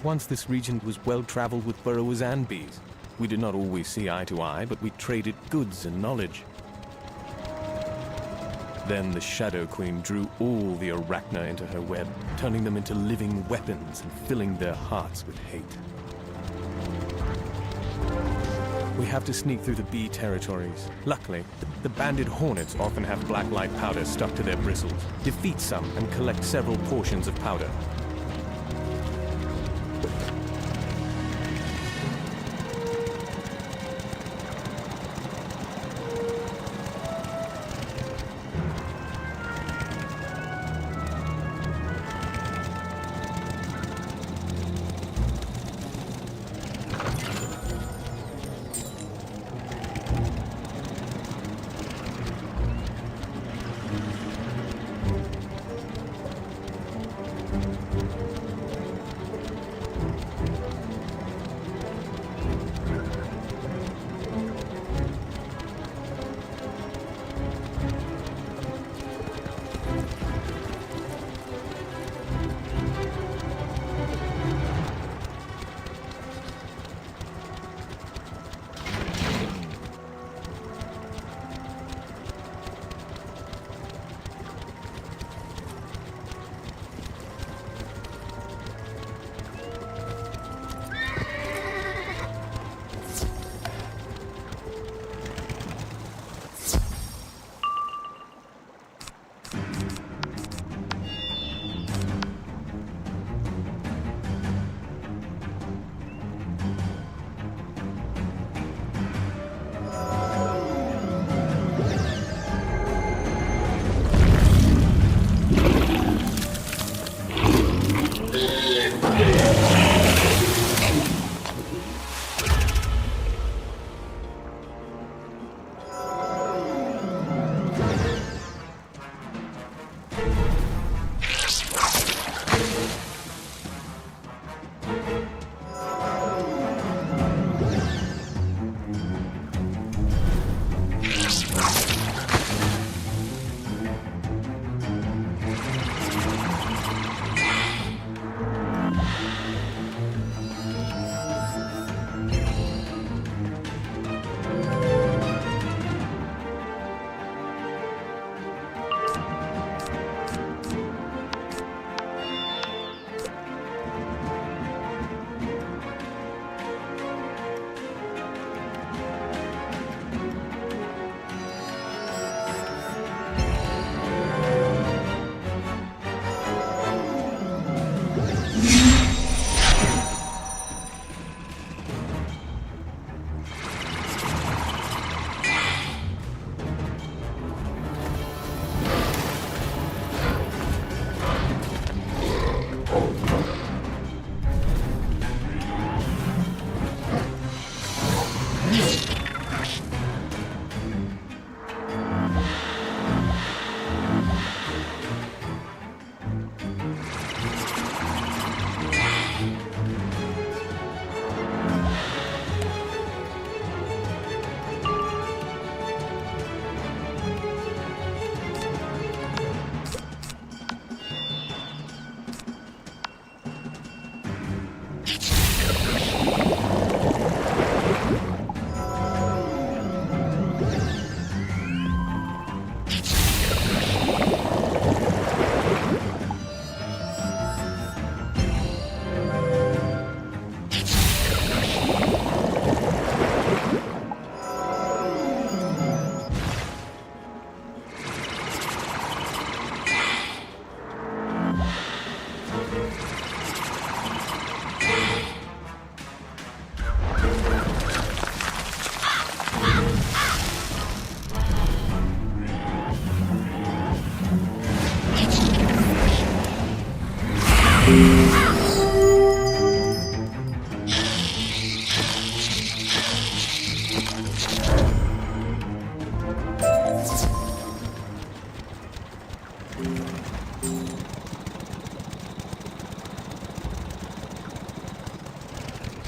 Once this region was well-traveled with burrowers and bees. We did not always see eye to eye, but we traded goods and knowledge. Then the Shadow Queen drew all the Arachna into her web, turning them into living weapons and filling their hearts with hate. We have to sneak through the bee territories. Luckily, the banded hornets often have black light powder stuck to their bristles. Defeat some and collect several portions of powder.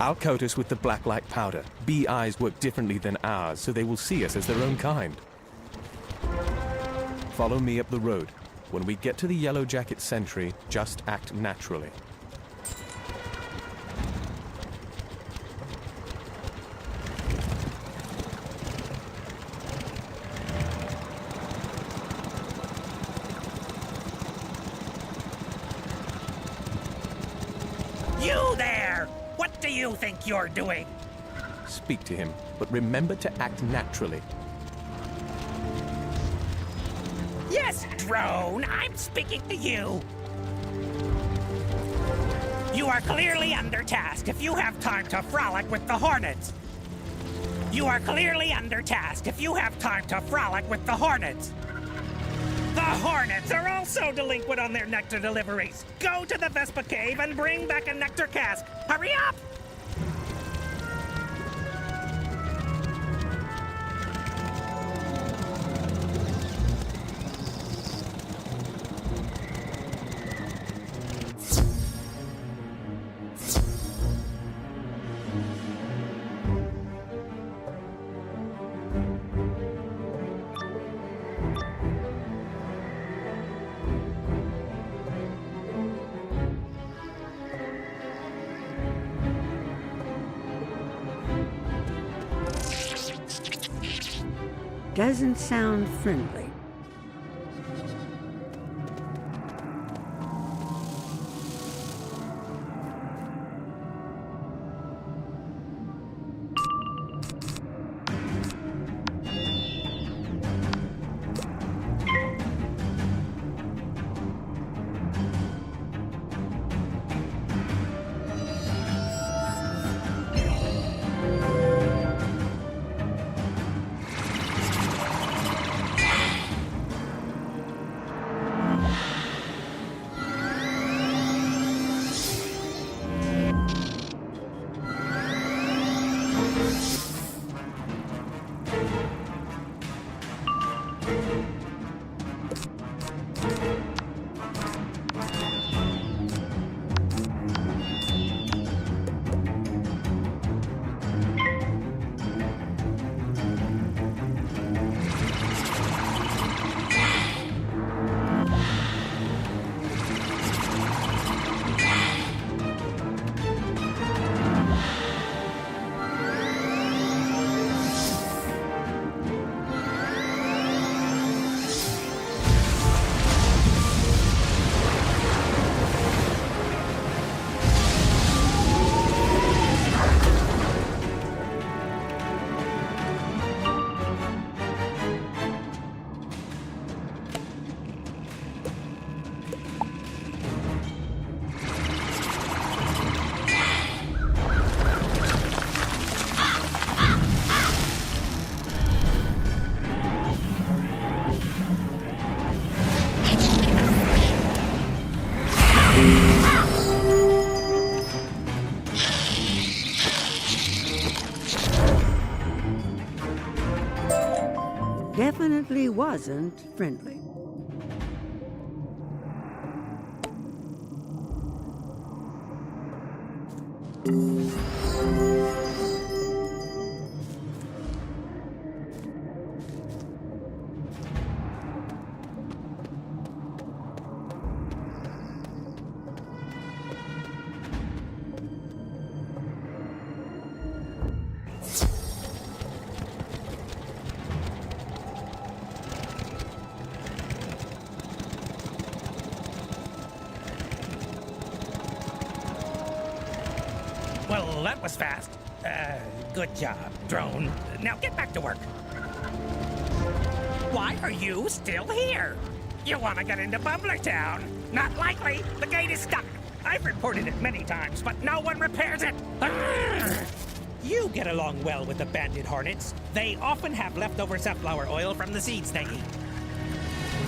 I'll coat us with the black light powder. Bee eyes work differently than ours, so they will see us as their own kind. Follow me up the road. When we get to the Yellow Jacket sentry, just act naturally. You there! What do you think you're doing? Speak to him, but remember to act naturally. Yes, drone, I'm speaking to you. You are clearly undertasked if you have time to frolic with the Hornets. You are clearly undertasked if you have time to frolic with the Hornets. The Hornets are also delinquent on their nectar deliveries. Go to the Vespa Cave and bring back a nectar cask. Hurry up! Doesn't sound friendly. Definitely wasn't friendly. Well, that was fast. Good job, drone. Now get back to work. Why are you still here? You want to get into Bumbler Town? Not likely. The gate is stuck. I've reported it many times, but no one repairs it. You get along well with the banded Hornets. They often have leftover sunflower oil from the seeds they eat.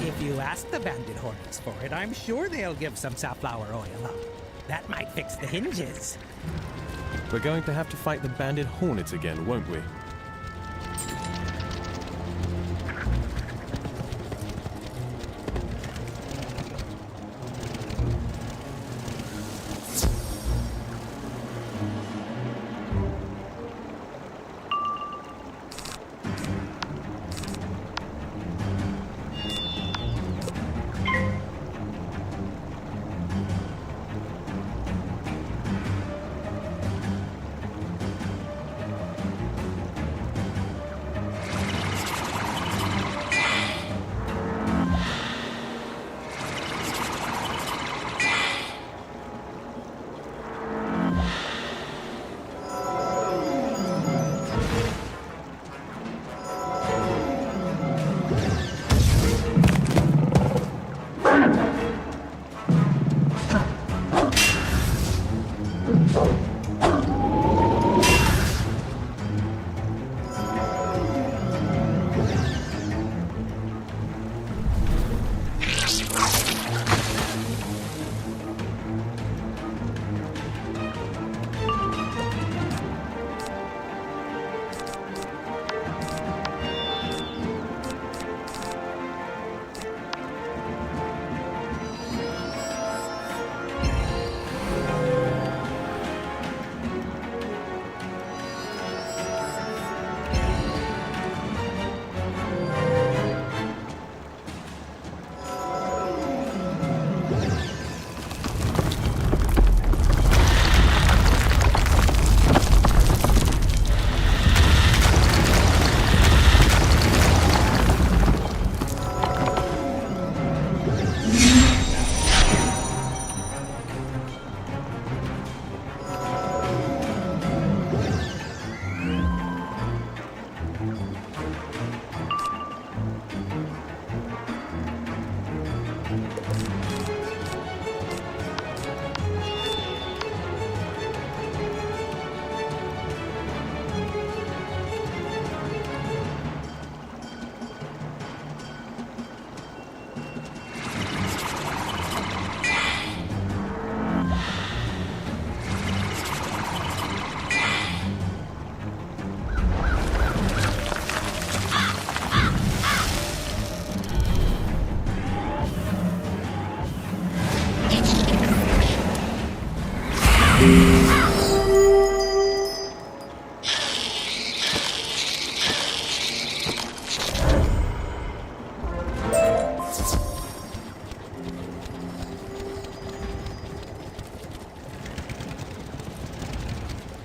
If If you ask the bandit hornets for it, I'm sure they'll give some safflower oil up. That might fix the hinges. We're going to have to fight the bandit hornets again, won't we?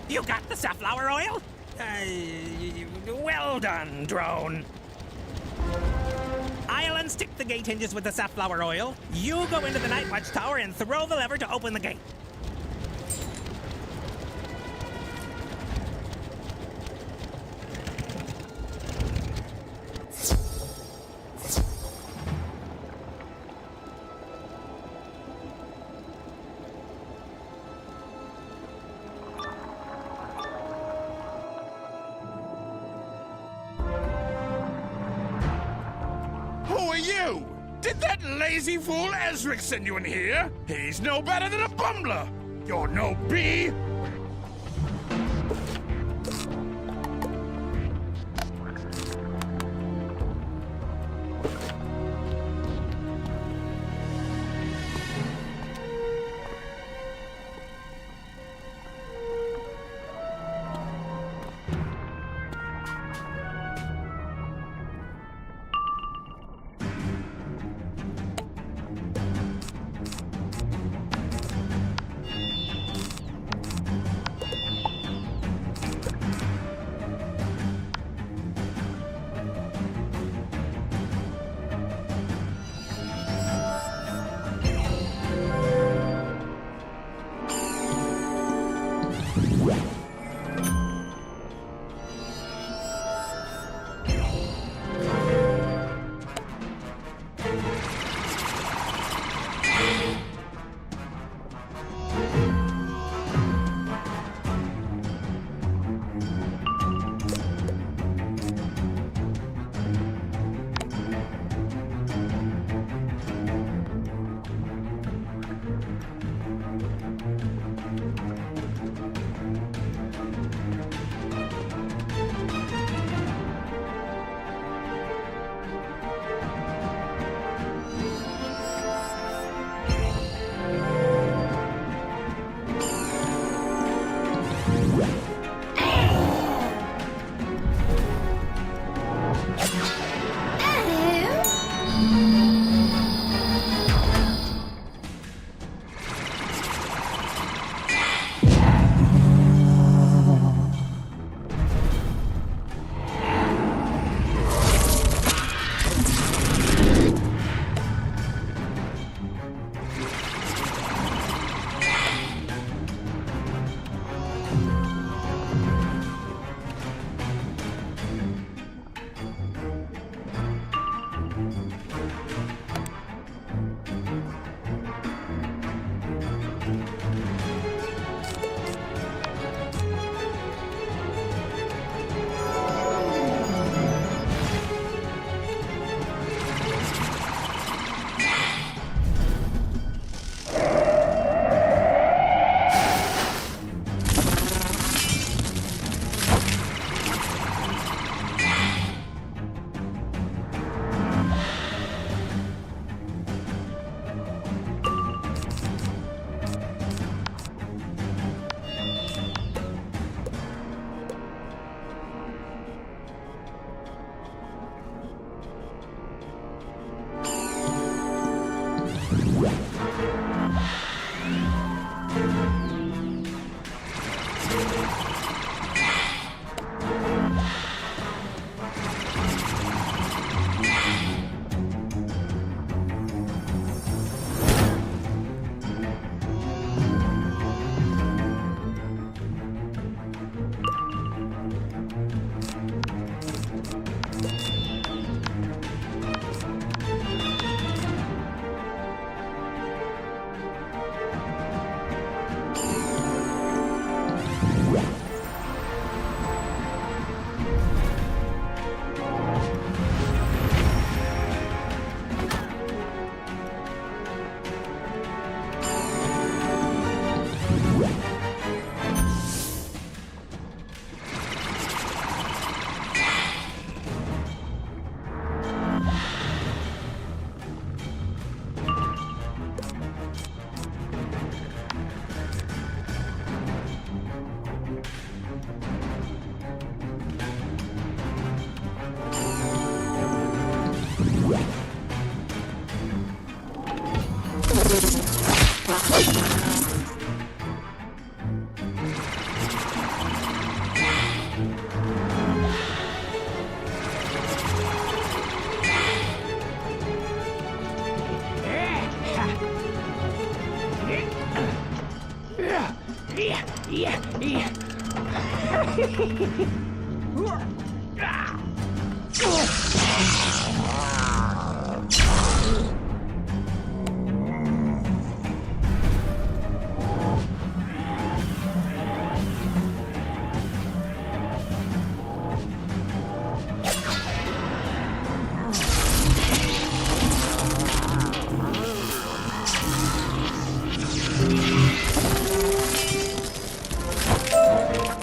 You got the safflower oil? Well done, drone. I'll unstick the gate hinges with the safflower oil. You go into the night watch tower and throw the lever to open the gate. Who are you? Did that lazy fool Ezric send you in here? He's no better than a bumbler. You're no bee.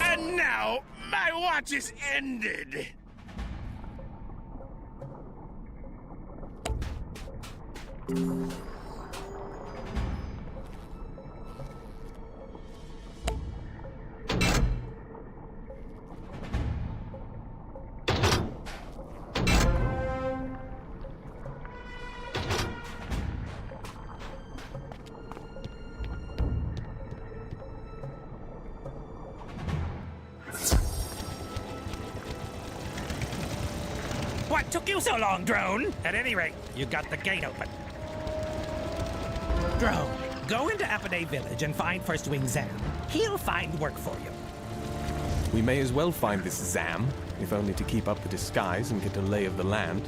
And now, my watch is ended. What took you so long, Drone? At any rate, you got the gate open. Drone, go into Apode Village and find First Wing Zam. He'll find work for you. We may as well find this Zam, if only to keep up the disguise and get a lay of the land.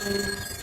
Bye.